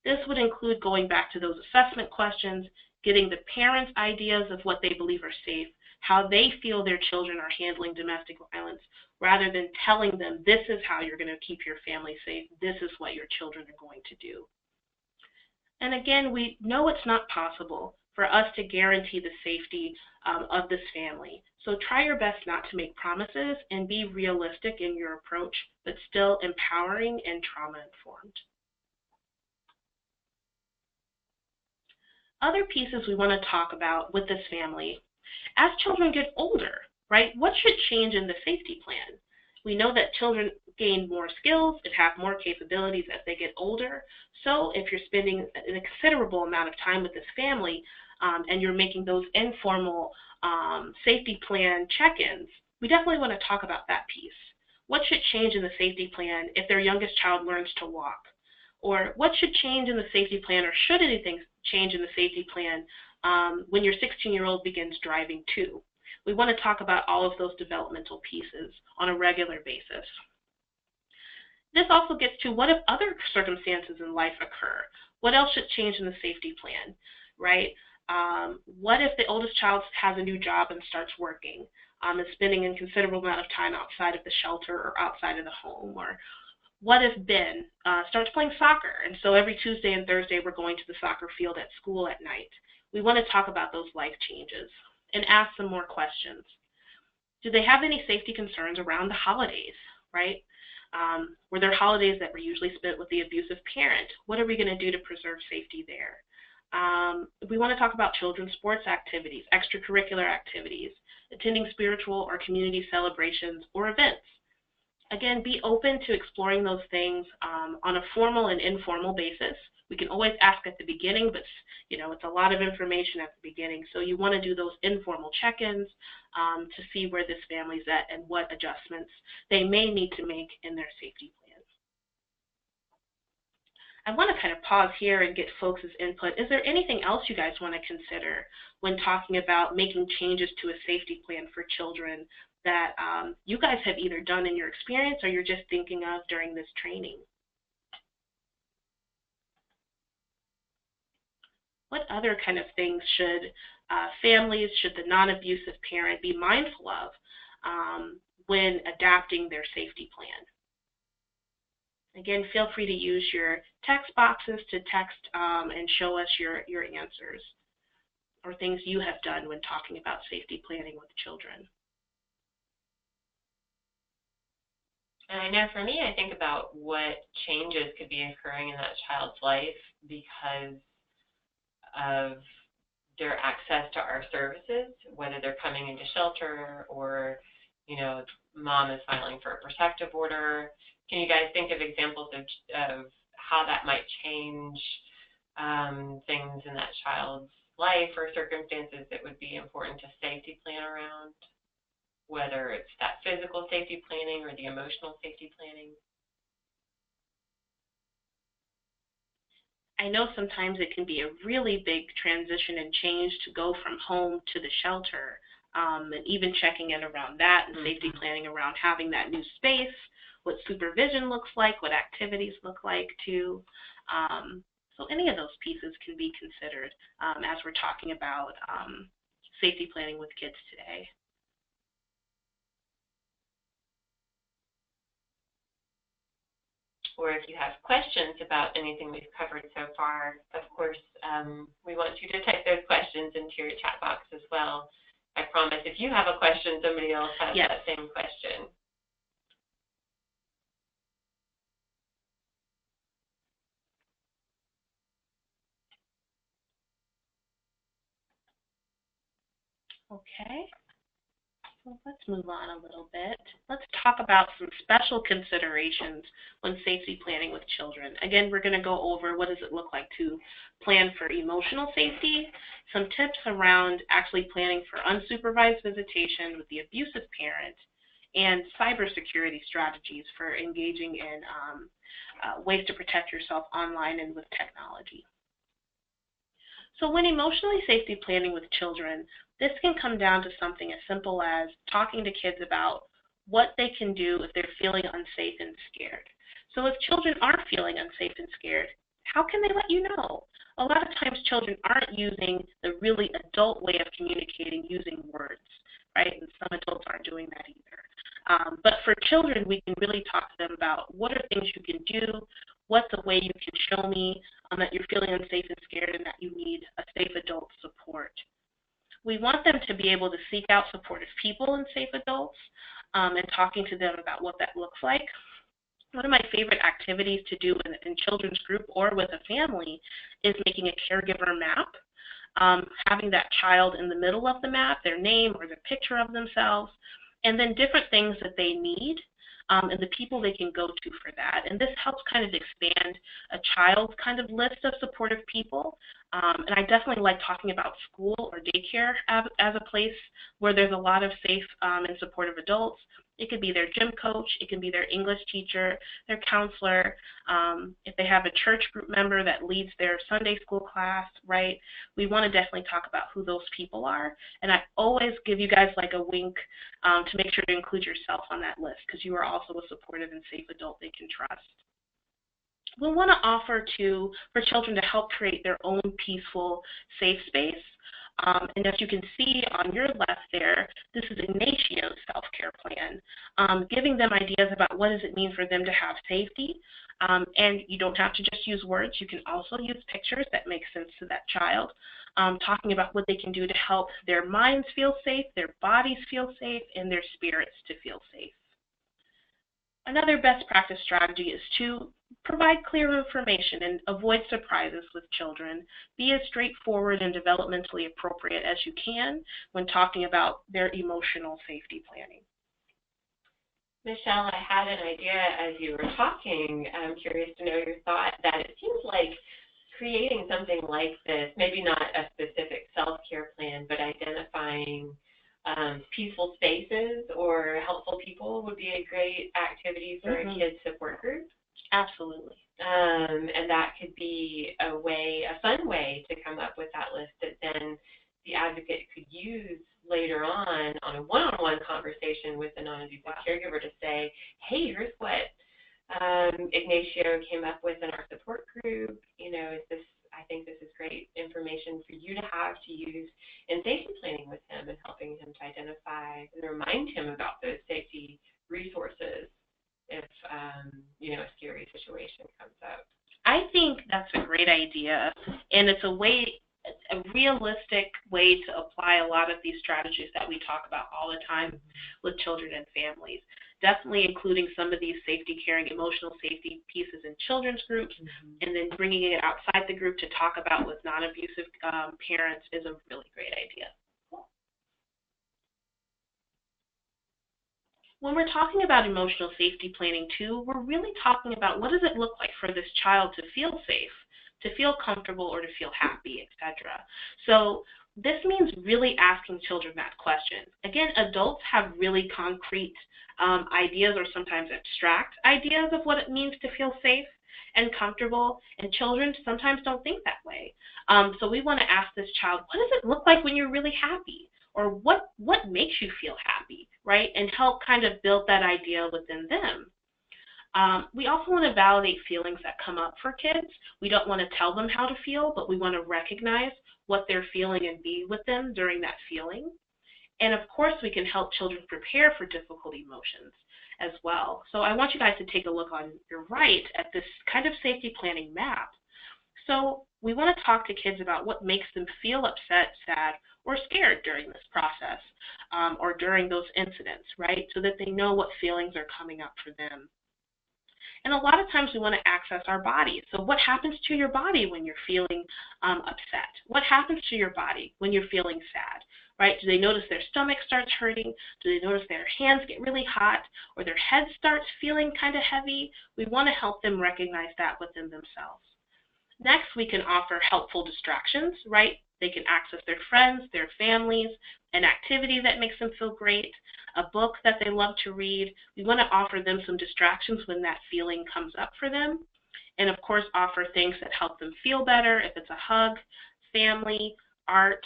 This would include going back to those assessment questions, getting the parents' ideas of what they believe are safe, how they feel their children are handling domestic violence, rather than telling them this is how you're going to keep your family safe, this is what your children are going to do. And again, we know it's not possible for us to guarantee the safety of this family. So try your best not to make promises and be realistic in your approach, but still empowering and trauma-informed. Other pieces we want to talk about with this family, as children get older, right, what should change in the safety plan? We know that children gain more skills and have more capabilities as they get older. So if you're spending a considerable amount of time with this family and you're making those informal safety plan check-ins, we definitely want to talk about that piece. What should change in the safety plan if their youngest child learns to walk? Or what should change in the safety plan, or should anything change in the safety plan when your 16-year-old begins driving too? We want to talk about all of those developmental pieces on a regular basis. This also gets to what if other circumstances in life occur? What else should change in the safety plan, right? What if the oldest child has a new job and starts working and spending a considerable amount of time outside of the shelter or outside of the home? Or what if Ben starts playing soccer, and so every Tuesday and Thursday we're going to the soccer field at school at night? We want to talk about those life changes and ask some more questions. Do they have any safety concerns around the holidays, right? Were there holidays that were usually spent with the abusive parent? What are we going to do to preserve safety there? We want to talk about children's sports activities, extracurricular activities, attending spiritual or community celebrations or events. Again, be open to exploring those things on a formal and informal basis. We can always ask at the beginning, but it's a lot of information at the beginning. So you want to do those informal check-ins to see where this family's at and what adjustments they may need to make in their safety plan. I want to kind of pause here and get folks' input. Is there anything else you guys want to consider when talking about making changes to a safety plan for children that you guys have either done in your experience or you're just thinking of during this training? What other kind of things should families, should the non-abusive parent be mindful of when adapting their safety plan? Again, feel free to use your text boxes to text and show us your answers or things you have done when talking about safety planning with children. And I know for me, I think about what changes could be occurring in that child's life because of their access to our services, whether they're coming into shelter or, mom is filing for a protective order. Can you guys think of examples of how that might change things in that child's life or circumstances that would be important to safety plan around, whether it's that physical safety planning or the emotional safety planning? I know sometimes it can be a really big transition and change to go from home to the shelter. and even checking in around that and safety planning around having that new space, what supervision looks like, what activities look like too. So any of those pieces can be considered as we're talking about safety planning with kids today. Or if you have questions about anything we've covered so far, of course, we want you to type those questions into your chat box as well. I promise if you have a question, somebody else has that same question. Okay. So let's move on a little bit. Let's talk about some special considerations when safety planning with children. Again, we're going to go over what does it look like to plan for emotional safety, some tips around actually planning for unsupervised visitation with the abusive parent, and cybersecurity strategies for engaging in ways to protect yourself online and with technology. So when emotionally safety planning with children, this can come down to something as simple as talking to kids about what they can do if they're feeling unsafe and scared. So if children are feeling unsafe and scared, how can they let you know? A lot of times children aren't using the really adult way of communicating using words, right? And some adults aren't doing that either. But for children, we can really talk to them about what are things you can do, what's a way you can show me that you're feeling unsafe and scared and that you need a safe adult support. We want them to be able to seek out supportive people and safe adults and talking to them about what that looks like. One of my favorite activities to do in children's group or with a family is making a caregiver map, having that child in the middle of the map, their name or their picture of themselves, and then different things that they need and the people they can go to for that. And this helps kind of expand a child's kind of list of supportive people. And I definitely like talking about school or daycare as a place where there's a lot of safe and supportive adults. It could be their gym coach, it can be their English teacher, their counselor, if they have a church group member that leads their Sunday school class, right? We want to definitely talk about who those people are. And I always give you guys like a wink to make sure to include yourself on that list because you are also a supportive and safe adult they can trust. We want to offer for children to help create their own peaceful, safe space. And as you can see on your left there, this is Ignatio's self-care plan, giving them ideas about what does it mean for them to have safety. And you don't have to just use words. You can also use pictures that make sense to that child, talking about what they can do to help their minds feel safe, their bodies feel safe, and their spirits to feel safe. Another best practice strategy is to provide clear information and avoid surprises with children. Be as straightforward and developmentally appropriate as you can when talking about their emotional safety planning. Michelle, I had an idea as you were talking. I'm curious to know your thought that it seems like creating something like this, maybe not a specific self-care plan, but identifying peaceful spaces or helpful people would be a great activity for a kids support group. Absolutely. And that could be a fun way to come up with that list that then the advocate could use later on a one-on-one conversation with the non-abusive caregiver to say, hey, here's what Ignacio came up with in our support group. I think this is great information for you to have to use in safety planning with him and helping him to identify and remind him about those safety resources if, a scary situation comes up. I think that's a great idea, and it's a realistic way to apply a lot of these strategies that we talk about all the time with children and families. Definitely including some of these safety caring, emotional safety pieces in children's groups, and then bringing it outside the group to talk about with non-abusive parents is a really great idea. When we're talking about emotional safety planning too, we're really talking about what does it look like for this child to feel safe, to feel comfortable, or to feel happy, etc. So this means really asking children that question. Again, adults have really concrete ideas or sometimes abstract ideas of what it means to feel safe and comfortable, and children sometimes don't think that way. So we want to ask this child, what does it look like when you're really happy? or what makes you feel happy, right? And help kind of build that idea within them. We also want to validate feelings that come up for kids. We don't want to tell them how to feel, but we want to recognize what they're feeling and be with them during that feeling. And of course, we can help children prepare for difficult emotions as well. So I want you guys to take a look on your right at this kind of safety planning map. So we want to talk to kids about what makes them feel upset, sad, or scared during this process or during those incidents, right? So that they know what feelings are coming up for them. And a lot of times we want to access our bodies. So what happens to your body when you're feeling upset? What happens to your body when you're feeling sad, right? Do they notice their stomach starts hurting? Do they notice their hands get really hot or their head starts feeling kind of heavy? We want to help them recognize that within themselves. Next, we can offer helpful distractions, right? They can access their friends, their families, an activity that makes them feel great, a book that they love to read. We want to offer them some distractions when that feeling comes up for them. And of course, offer things that help them feel better. If it's a hug, family, art,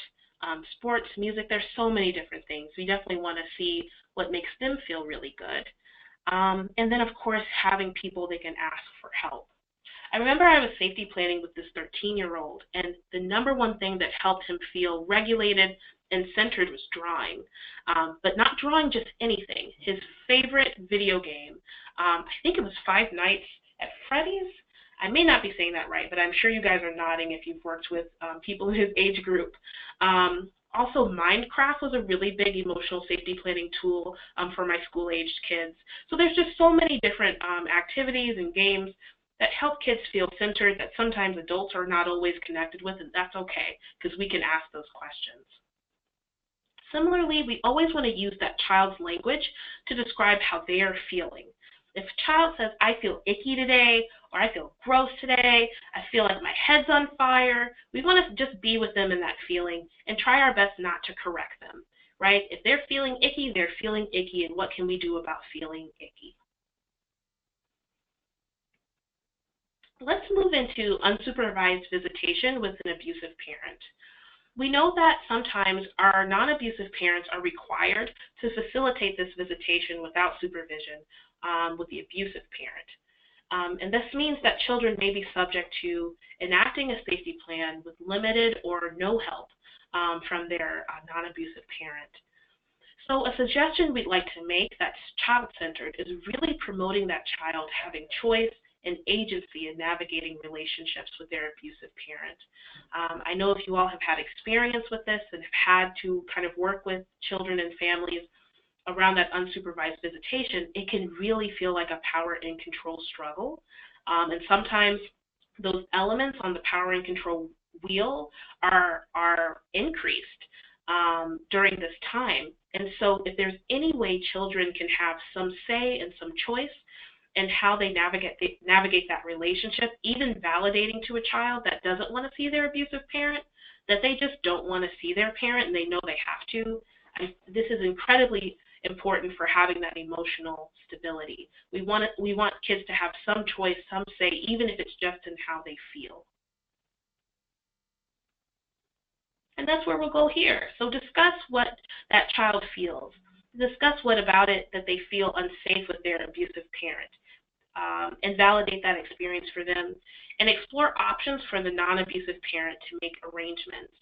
sports, music, there's so many different things. We definitely want to see what makes them feel really good. And then, of course, having people they can ask for help. I remember I was safety planning with this 13-year-old, and the number one thing that helped him feel regulated and centered was drawing, but not drawing just anything. His favorite video game, I think it was Five Nights at Freddy's. I may not be saying that right, but I'm sure you guys are nodding if you've worked with people in his age group. Also, Minecraft was a really big emotional safety planning tool for my school-aged kids. So there's just so many different activities and games that help kids feel centered that sometimes adults are not always connected with, and that's okay, because we can ask those questions. Similarly, we always want to use that child's language to describe how they are feeling. If a child says, I feel icky today, or I feel gross today, I feel like my head's on fire, we want to just be with them in that feeling and try our best not to correct them, right? If they're feeling icky, they're feeling icky, and what can we do about feeling icky? Let's move into unsupervised visitation with an abusive parent. We know that sometimes our non-abusive parents are required to facilitate this visitation without supervision with the abusive parent. And this means that children may be subject to enacting a safety plan with limited or no help from their non-abusive parent. So a suggestion we'd like to make that's child-centered is really promoting that child having choice and agency in navigating relationships with their abusive parent. I know if you all have had experience with this and have had to kind of work with children and families around that unsupervised visitation, it can really feel like a power and control struggle. And sometimes those elements on the power and control wheel are increased during this time. And so if there's any way children can have some say and some choice and how they navigate that relationship, even validating to a child that doesn't want to see their abusive parent, that they just don't want to see their parent and they know they have to. This is incredibly important for having that emotional stability. We want kids to have some choice, some say, even if it's just in how they feel. And that's where we'll go here. So discuss what that child feels. Discuss what about it that they feel unsafe with their abusive parent. And validate that experience for them, and explore options for the non-abusive parent to make arrangements.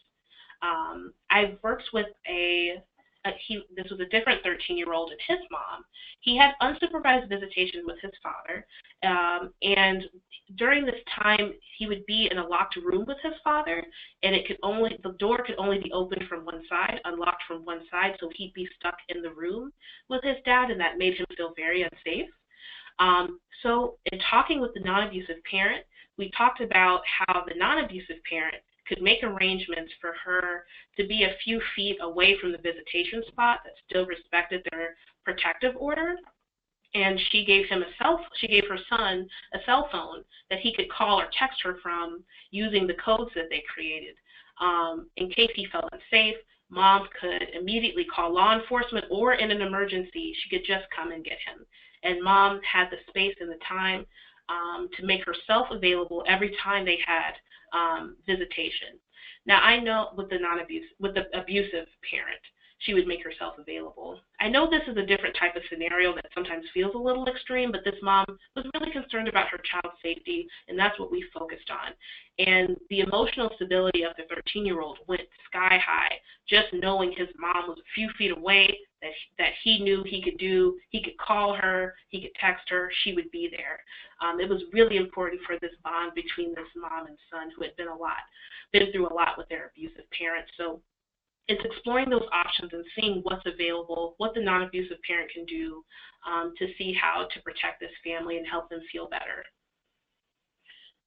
I've worked with this was a different 13-year-old and his mom. He had unsupervised visitation with his father, and during this time, he would be in a locked room with his father, and the door could only be opened from one side, unlocked from one side, so he'd be stuck in the room with his dad, and that made him feel very unsafe. So in talking with the non-abusive parent, we talked about how the non-abusive parent could make arrangements for her to be a few feet away from the visitation spot that still respected their protective order. And she gave her son a cell phone that he could call or text her from using the codes that they created. In case he felt unsafe, mom could immediately call law enforcement, or in an emergency, she could just come and get him. And mom had the space and the time to make herself available every time they had visitation. Now I know with the abusive parent, she would make herself available. I know this is a different type of scenario that sometimes feels a little extreme, but this mom was really concerned about her child's safety, and that's what we focused on. And the emotional stability of the 13-year-old went sky high, just knowing his mom was a few feet away, that he knew he could call her, he could text her, she would be there. It was really important for this bond between this mom and son who had been through a lot with their abusive parents. So it's exploring those options and seeing what's available, what the non-abusive parent can do to see how to protect this family and help them feel better.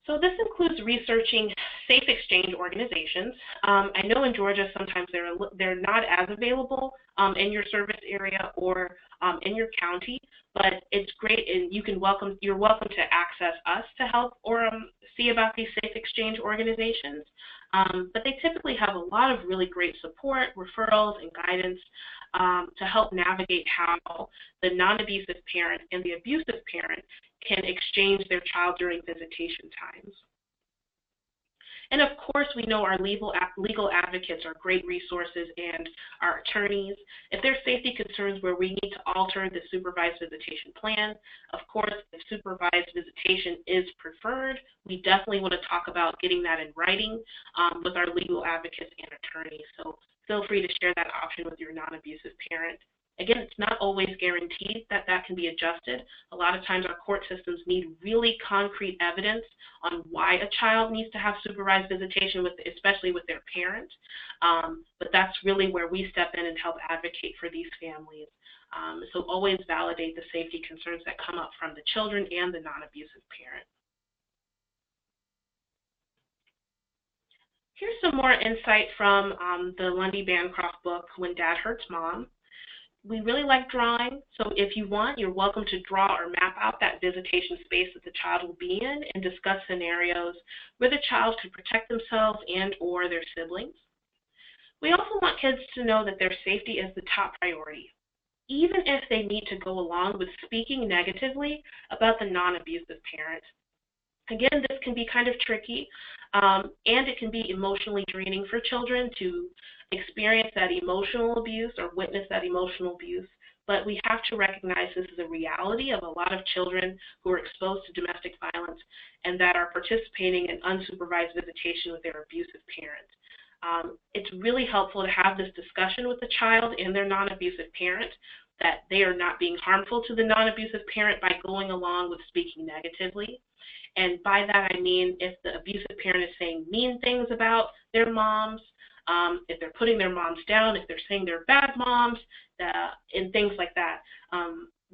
So this includes researching safe exchange organizations. I know in Georgia sometimes they're not as available in your service area or in your county, but it's great, and you're welcome to access us to help or see about these safe exchange organizations. But they typically have a lot of really great support, referrals, and guidance to help navigate how the non-abusive parent and the abusive parent can exchange their child during visitation times. And of course, we know our legal advocates are great resources, and our attorneys. If there's safety concerns where we need to alter the supervised visitation plan, of course, if supervised visitation is preferred, we definitely want to talk about getting that in writing with our legal advocates and attorneys. So feel free to share that option with your non-abusive parent. Again, it's not always guaranteed that that can be adjusted. A lot of times our court systems need really concrete evidence on why a child needs to have supervised visitation, especially with their parent. But that's really where we step in and help advocate for these families. So always validate the safety concerns that come up from the children and the non-abusive parent. Here's some more insight from the Lundy Bancroft book, When Dad Hurts Mom. We really like drawing, so if you want, you're welcome to draw or map out that visitation space that the child will be in and discuss scenarios where the child could protect themselves and or their siblings. We also want kids to know that their safety is the top priority, even if they need to go along with speaking negatively about the non-abusive parent. Again, this can be kind of tricky, and it can be emotionally draining for children to experience that emotional abuse or witness that emotional abuse, but we have to recognize this is a reality of a lot of children who are exposed to domestic violence and that are participating in unsupervised visitation with their abusive parent. It's really helpful to have this discussion with the child and their non-abusive parent, that they are not being harmful to the non-abusive parent by going along with speaking negatively. And by that I mean if the abusive parent is saying mean things about their moms, if they're putting their moms down, if they're saying they're bad moms, and things like that.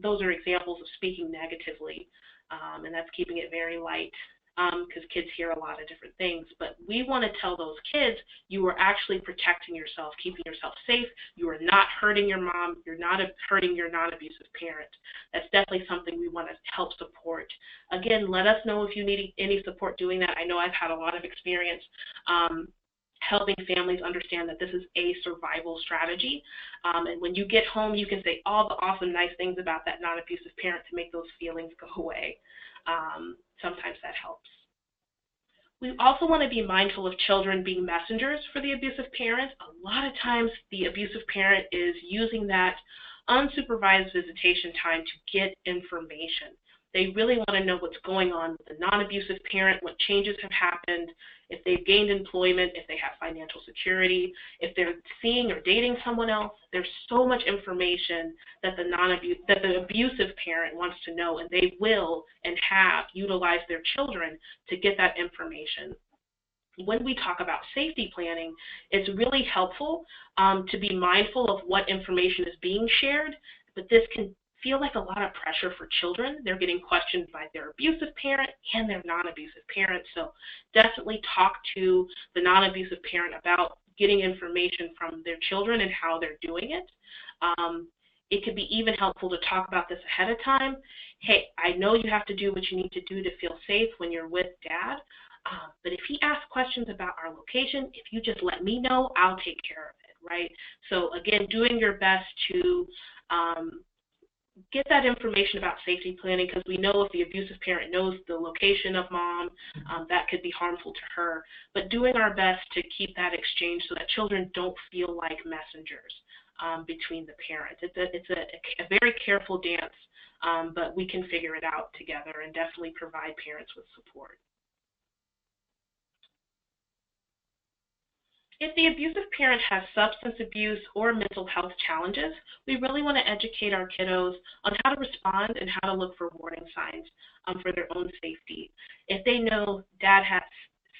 Those are examples of speaking negatively, and that's keeping it very light because kids hear a lot of different things. But we want to tell those kids you are actually protecting yourself, keeping yourself safe. You are not hurting your mom. You're not hurting your non-abusive parent. That's definitely something we want to help support. Again, let us know if you need any support doing that. I know I've had a lot of experience helping families understand that this is a survival strategy. And when you get home, you can say all the awesome, nice things about that non-abusive parent to make those feelings go away. Sometimes that helps. We also want to be mindful of children being messengers for the abusive parent. A lot of times the abusive parent is using that unsupervised visitation time to get information. They really want to know what's going on with the non-abusive parent, what changes have happened, if they've gained employment, if they have financial security, if they're seeing or dating someone else. There's so much information that the abusive parent wants to know, and they will and have utilized their children to get that information. When we talk about safety planning, it's really helpful to be mindful of what information is being shared, but this can feel like a lot of pressure for children. They're getting questioned by their abusive parent and their non-abusive parent. So definitely talk to the non-abusive parent about getting information from their children and how they're doing it. It could be even helpful to talk about this ahead of time. Hey, I know you have to do what you need to do to feel safe when you're with Dad, but if he asks questions about our location, if you just let me know, I'll take care of it, right? So again, doing your best to get that information about safety planning, because we know if the abusive parent knows the location of mom, that could be harmful to her. But doing our best to keep that exchange so that children don't feel like messengers. between the parents. It's a very careful dance, but we can figure it out together and definitely provide parents with support. If the abusive parent has substance abuse or mental health challenges, we really want to educate our kiddos on how to respond and how to look for warning signs for their own safety. If they know dad has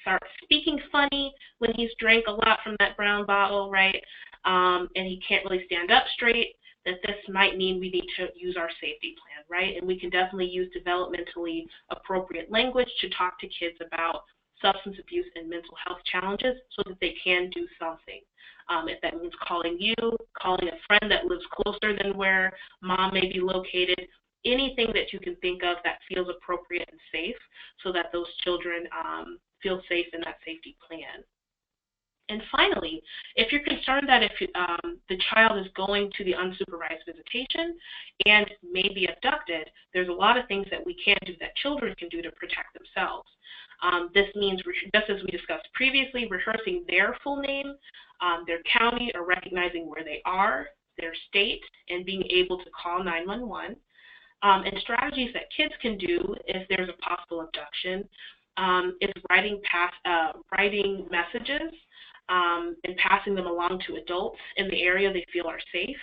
starts speaking funny when he's drank a lot from that brown bottle, right, and he can't really stand up straight, that this might mean we need to use our safety plan, right? And we can definitely use developmentally appropriate language to talk to kids about substance abuse and mental health challenges so that they can do something. If that means calling you, calling a friend that lives closer than where mom may be located, anything that you can think of that feels appropriate and safe so that those children feel safe in that safety plan. And finally, if you're concerned that if the child is going to the unsupervised visitation and may be abducted, there's a lot of things that we can do, that children can do to protect themselves. This means, just as we discussed previously, rehearsing their full name, their county, or recognizing where they are, their state, and being able to call 911. And strategies that kids can do if there's a possible abduction is writing messages and passing them along to adults in the area they feel are safe.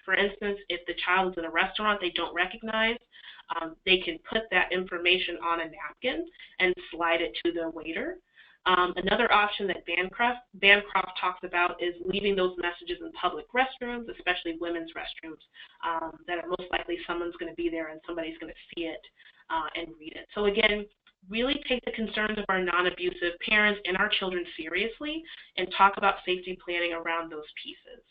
For instance, if the child is in a restaurant they don't recognize, they can put that information on a napkin and slide it to the waiter. Another option that Bancroft talks about is leaving those messages in public restrooms, especially women's restrooms, that are most likely someone's going to be there and somebody's going to see it and read it. So again, really take the concerns of our non-abusive parents and our children seriously and talk about safety planning around those pieces.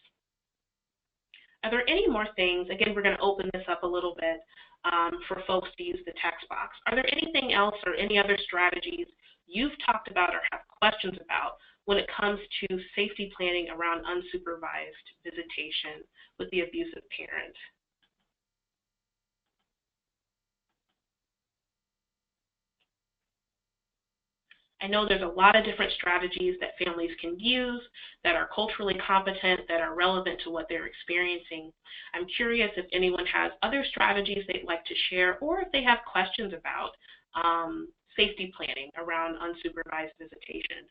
Are there any more things? Again, we're going to open this up a little bit for folks to use the text box. Are there anything else or any other strategies you've talked about or have questions about when it comes to safety planning around unsupervised visitation with the abusive parent? I know there's a lot of different strategies that families can use that are culturally competent, that are relevant to what they're experiencing. I'm curious if anyone has other strategies they'd like to share, or if they have questions about safety planning around unsupervised visitation.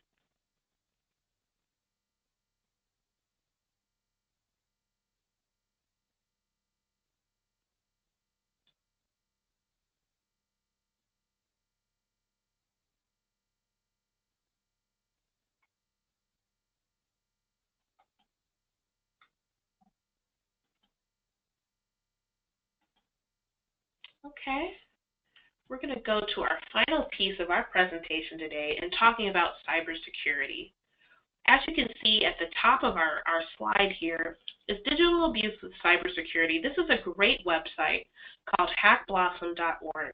Okay. We're going to go to our final piece of our presentation today and talking about cybersecurity. As you can see at the top of our slide here is Digital Abuse with Cybersecurity. This is a great website called hackblossom.org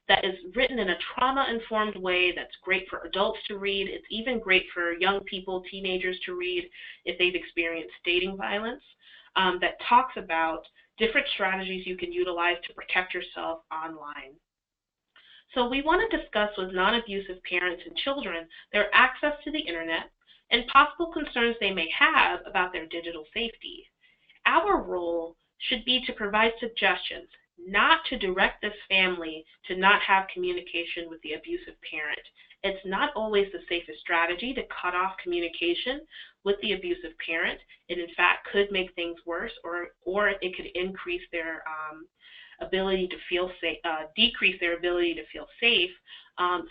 that is written in a trauma-informed way that's great for adults to read. It's even great for young people, teenagers to read if they've experienced dating violence, that talks about different strategies you can utilize to protect yourself online. So we want to discuss with non-abusive parents and children their access to the internet and possible concerns they may have about their digital safety. Our role should be to provide suggestions, not to direct this family to not have communication with the abusive parent. It's not always the safest strategy to cut off communication with the abusive parent. It in fact could make things worse, or it could increase their ability to feel safe, decrease their ability to feel safe.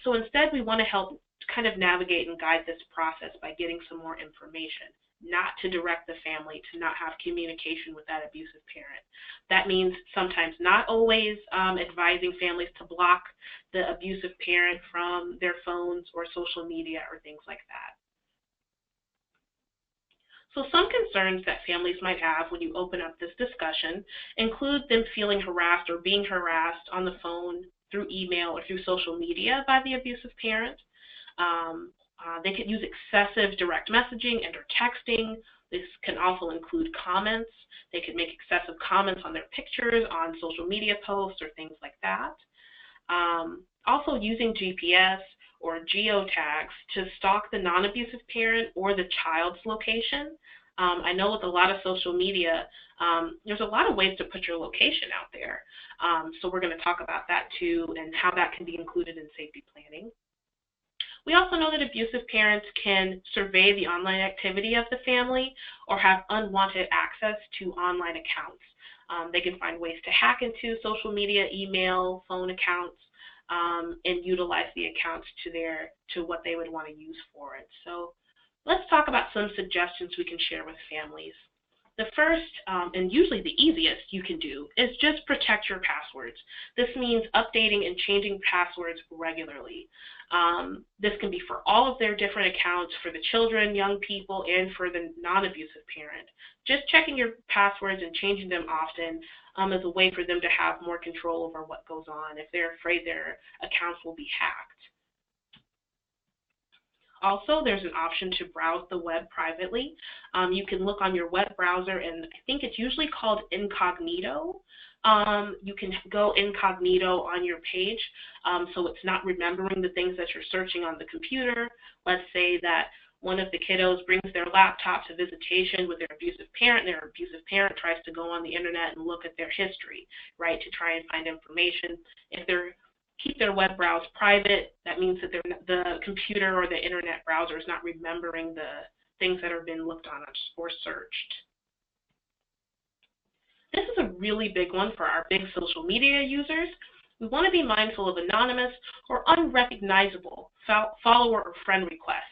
So instead, we want to help kind of navigate and guide this process by getting some more information, not to direct the family to not have communication with that abusive parent. That means sometimes not always advising families to block the abusive parent from their phones or social media or things like that. So some concerns that families might have when you open up this discussion include them feeling harassed or being harassed on the phone, through email, or through social media by the abusive parent. They could use excessive direct messaging and or texting. This can also include comments. They could make excessive comments on their pictures, on social media posts, or things like that. Also using GPS or geotags to stalk the non-abusive parent or the child's location. I know with a lot of social media, there's a lot of ways to put your location out there. So we're going to talk about that too and how that can be included in safety planning. We also know that abusive parents can survey the online activity of the family or have unwanted access to online accounts. They can find ways to hack into social media, email, phone accounts, and utilize the accounts to what they would want to use for it. So let's talk about some suggestions we can share with families. The first, and usually the easiest you can do, is just protect your passwords. This means updating and changing passwords regularly. This can be for all of their different accounts, for the children, young people, and for the non-abusive parent. Just checking your passwords and changing them often is a way for them to have more control over what goes on if they're afraid their accounts will be hacked. Also, there's an option to browse the web privately. You can look on your web browser, and I think it's usually called incognito. You can go incognito on your page, so it's not remembering the things that you're searching on the computer. Let's say that one of the kiddos brings their laptop to visitation with their abusive parent, and their abusive parent tries to go on the internet and look at their history, right, to try and find information. If they're keep their web browse private, that means that the computer or the internet browser is not remembering the things that have been looked on or searched. This is a really big one for our big social media users. We want to be mindful of anonymous or unrecognizable follower or friend requests.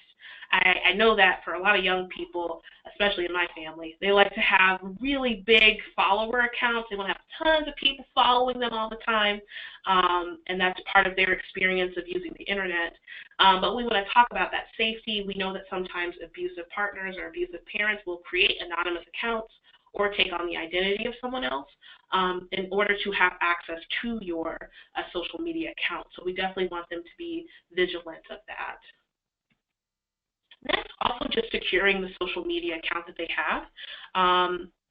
I know that for a lot of young people, especially in my family, they like to have really big follower accounts. They want to have tons of people following them all the time, and that's part of their experience of using the internet. But we want to talk about that safety. We know that sometimes abusive partners or abusive parents will create anonymous accounts or take on the identity of someone else in order to have access to your social media account. So we definitely want them to be vigilant of that. Next, also just securing the social media account that they have.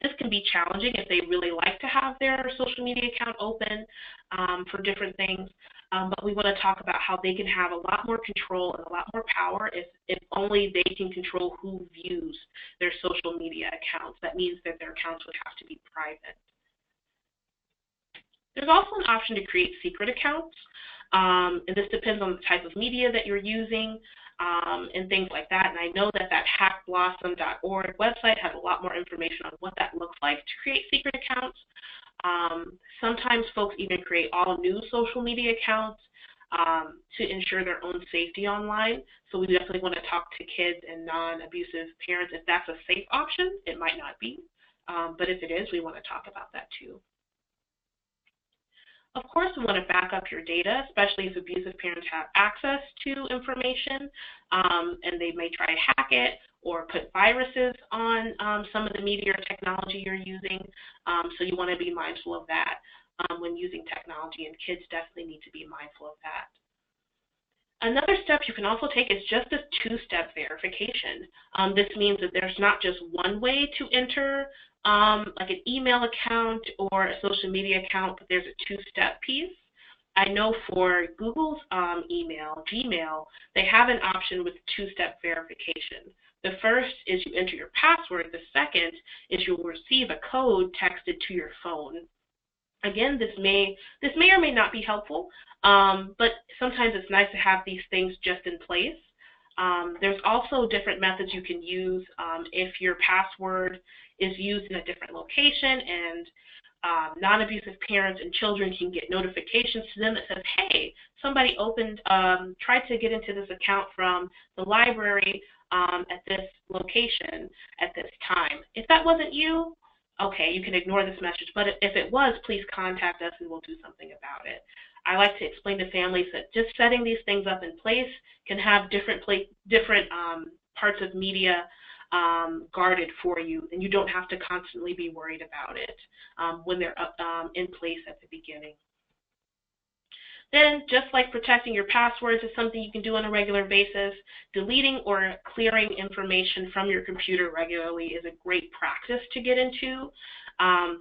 This can be challenging if they really like to have their social media account open for different things, but we want to talk about how they can have a lot more control and a lot more power if only they can control who views their social media accounts. That means that their accounts would have to be private. There's also an option to create secret accounts, and this depends on the type of media that you're using. And things like that. And I know that hackblossom.org website has a lot more information on what that looks like to create secret accounts. Sometimes folks even create all new social media accounts to ensure their own safety online. So we definitely want to talk to kids and non-abusive parents. If that's a safe option, it might not be. But if it is, we want to talk about that too. Of course, we want to back up your data, especially if abusive parents have access to information and they may try to hack it or put viruses on some of the media or technology you're using. So you want to be mindful of that when using technology, and kids definitely need to be mindful of that. Another step you can also take is just a two-step verification. This means that there's not just one way to enter like an email account or a social media account, but there's a two-step piece. I know for Google's email, Gmail, they have an option with two-step verification. The first is you enter your password. The second is you'll receive a code texted to your phone. Again, this may or may not be helpful, but sometimes it's nice to have these things just in place. There's also different methods you can use if your password is used in a different location, and non-abusive parents and children can get notifications to them that says, hey, somebody tried to get into this account from the library at this location at this time. If that wasn't you, okay, you can ignore this message, but if it was, please contact us and we'll do something about it. I like to explain to families that just setting these things up in place can have different parts of media guarded for you, and you don't have to constantly be worried about it when they're in place at the beginning. Then, just like protecting your passwords is something you can do on a regular basis, deleting or clearing information from your computer regularly is a great practice to get into.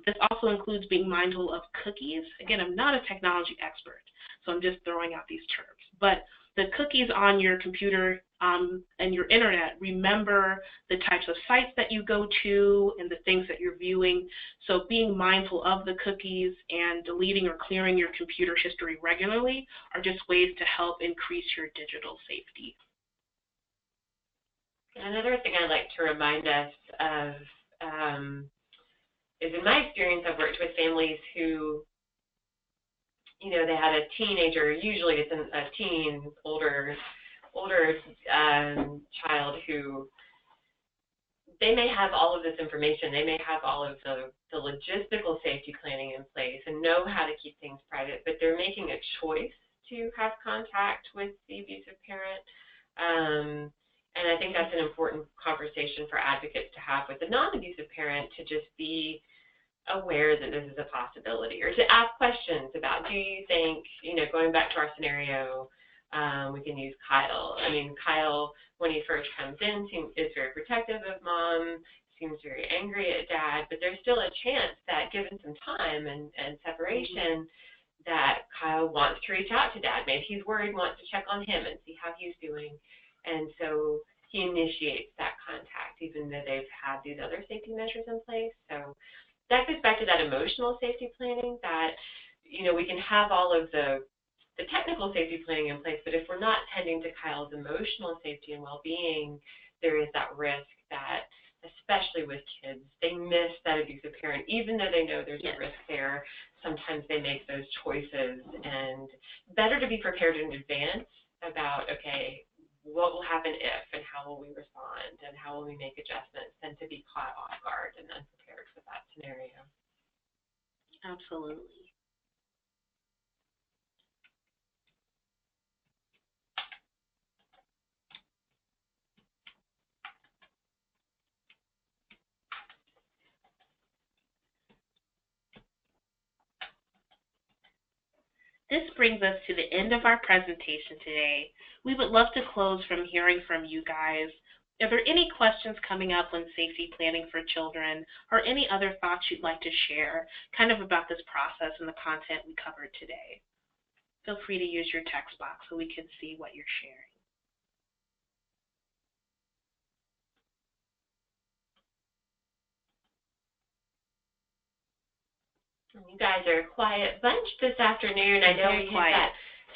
This also includes being mindful of cookies. Again, I'm not a technology expert, so I'm just throwing out these terms. But the cookies on your computer and your internet, remember the types of sites that you go to and the things that you're viewing. So being mindful of the cookies and deleting or clearing your computer history regularly are just ways to help increase your digital safety. Another thing I'd like to remind us of is, in my experience, I've worked with families who, you know, they had a teenager, usually it's a teen, older child who, they may have all of this information, they may have all of the logistical safety planning in place and know how to keep things private, but they're making a choice to have contact with the abusive parent. And I think that's an important conversation for advocates to have with the non-abusive parent, to just be aware that this is a possibility, or to ask questions about, do you think, you know, going back to our scenario, we can use Kyle. I mean, Kyle, when he first comes in, is very protective of mom, seems very angry at dad, but there's still a chance that, given some time and separation, that Kyle wants to reach out to dad. Maybe he's worried, wants to check on him and see how he's doing. And so he initiates that contact, even though they've had these other safety measures in place. So that goes back to that emotional safety planning, that, you know, we can have all of the technical safety planning in place, but if we're not tending to Kyle's emotional safety and well-being, there is that risk that, especially with kids, they miss that abusive parent, even though they know there's a risk there. Sometimes they make those choices, and better to be prepared in advance about, okay, what will happen if, and how will we respond, and how will we make adjustments, than to be caught off guard and unprepared for that scenario. Absolutely. This brings us to the end of our presentation today. We would love to close from hearing from you guys. Are there any questions coming up on safety planning for children, or any other thoughts you'd like to share kind of about this process and the content we covered today? Feel free to use your text box so we can see what you're sharing. You guys are a quiet bunch this afternoon. I know we hit that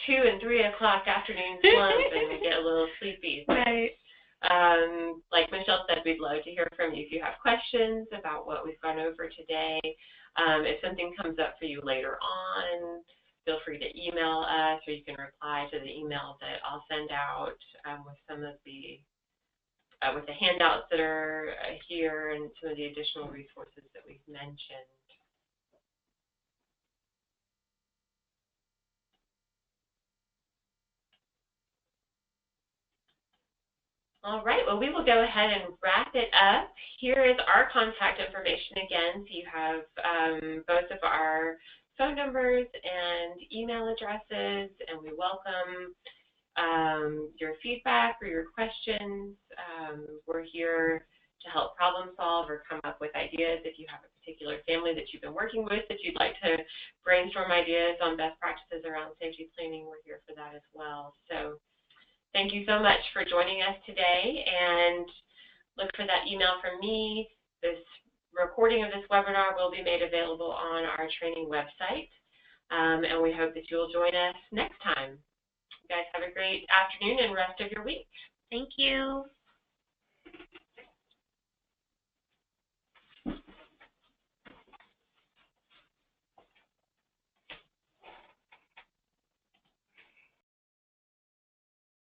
2 and 3 o'clock afternoon slump and we get a little sleepy. Right. Like Michelle said, we'd love to hear from you if you have questions about what we've gone over today. If something comes up for you later on, feel free to email us, or you can reply to the email that I'll send out with some of the with the handouts that are here and some of the additional resources that we've mentioned. All right, well, we will go ahead and wrap it up. Here is our contact information again, so you have both of our phone numbers and email addresses, and we welcome your feedback or your questions. We're here to help problem solve or come up with ideas. If you have a particular family that you've been working with that you'd like to brainstorm ideas on best practices around safety planning, we're here for that as well. So thank you so much for joining us today, and look for that email from me. This recording of this webinar will be made available on our training website, and we hope that you'll join us next time. You guys have a great afternoon and rest of your week. Thank you.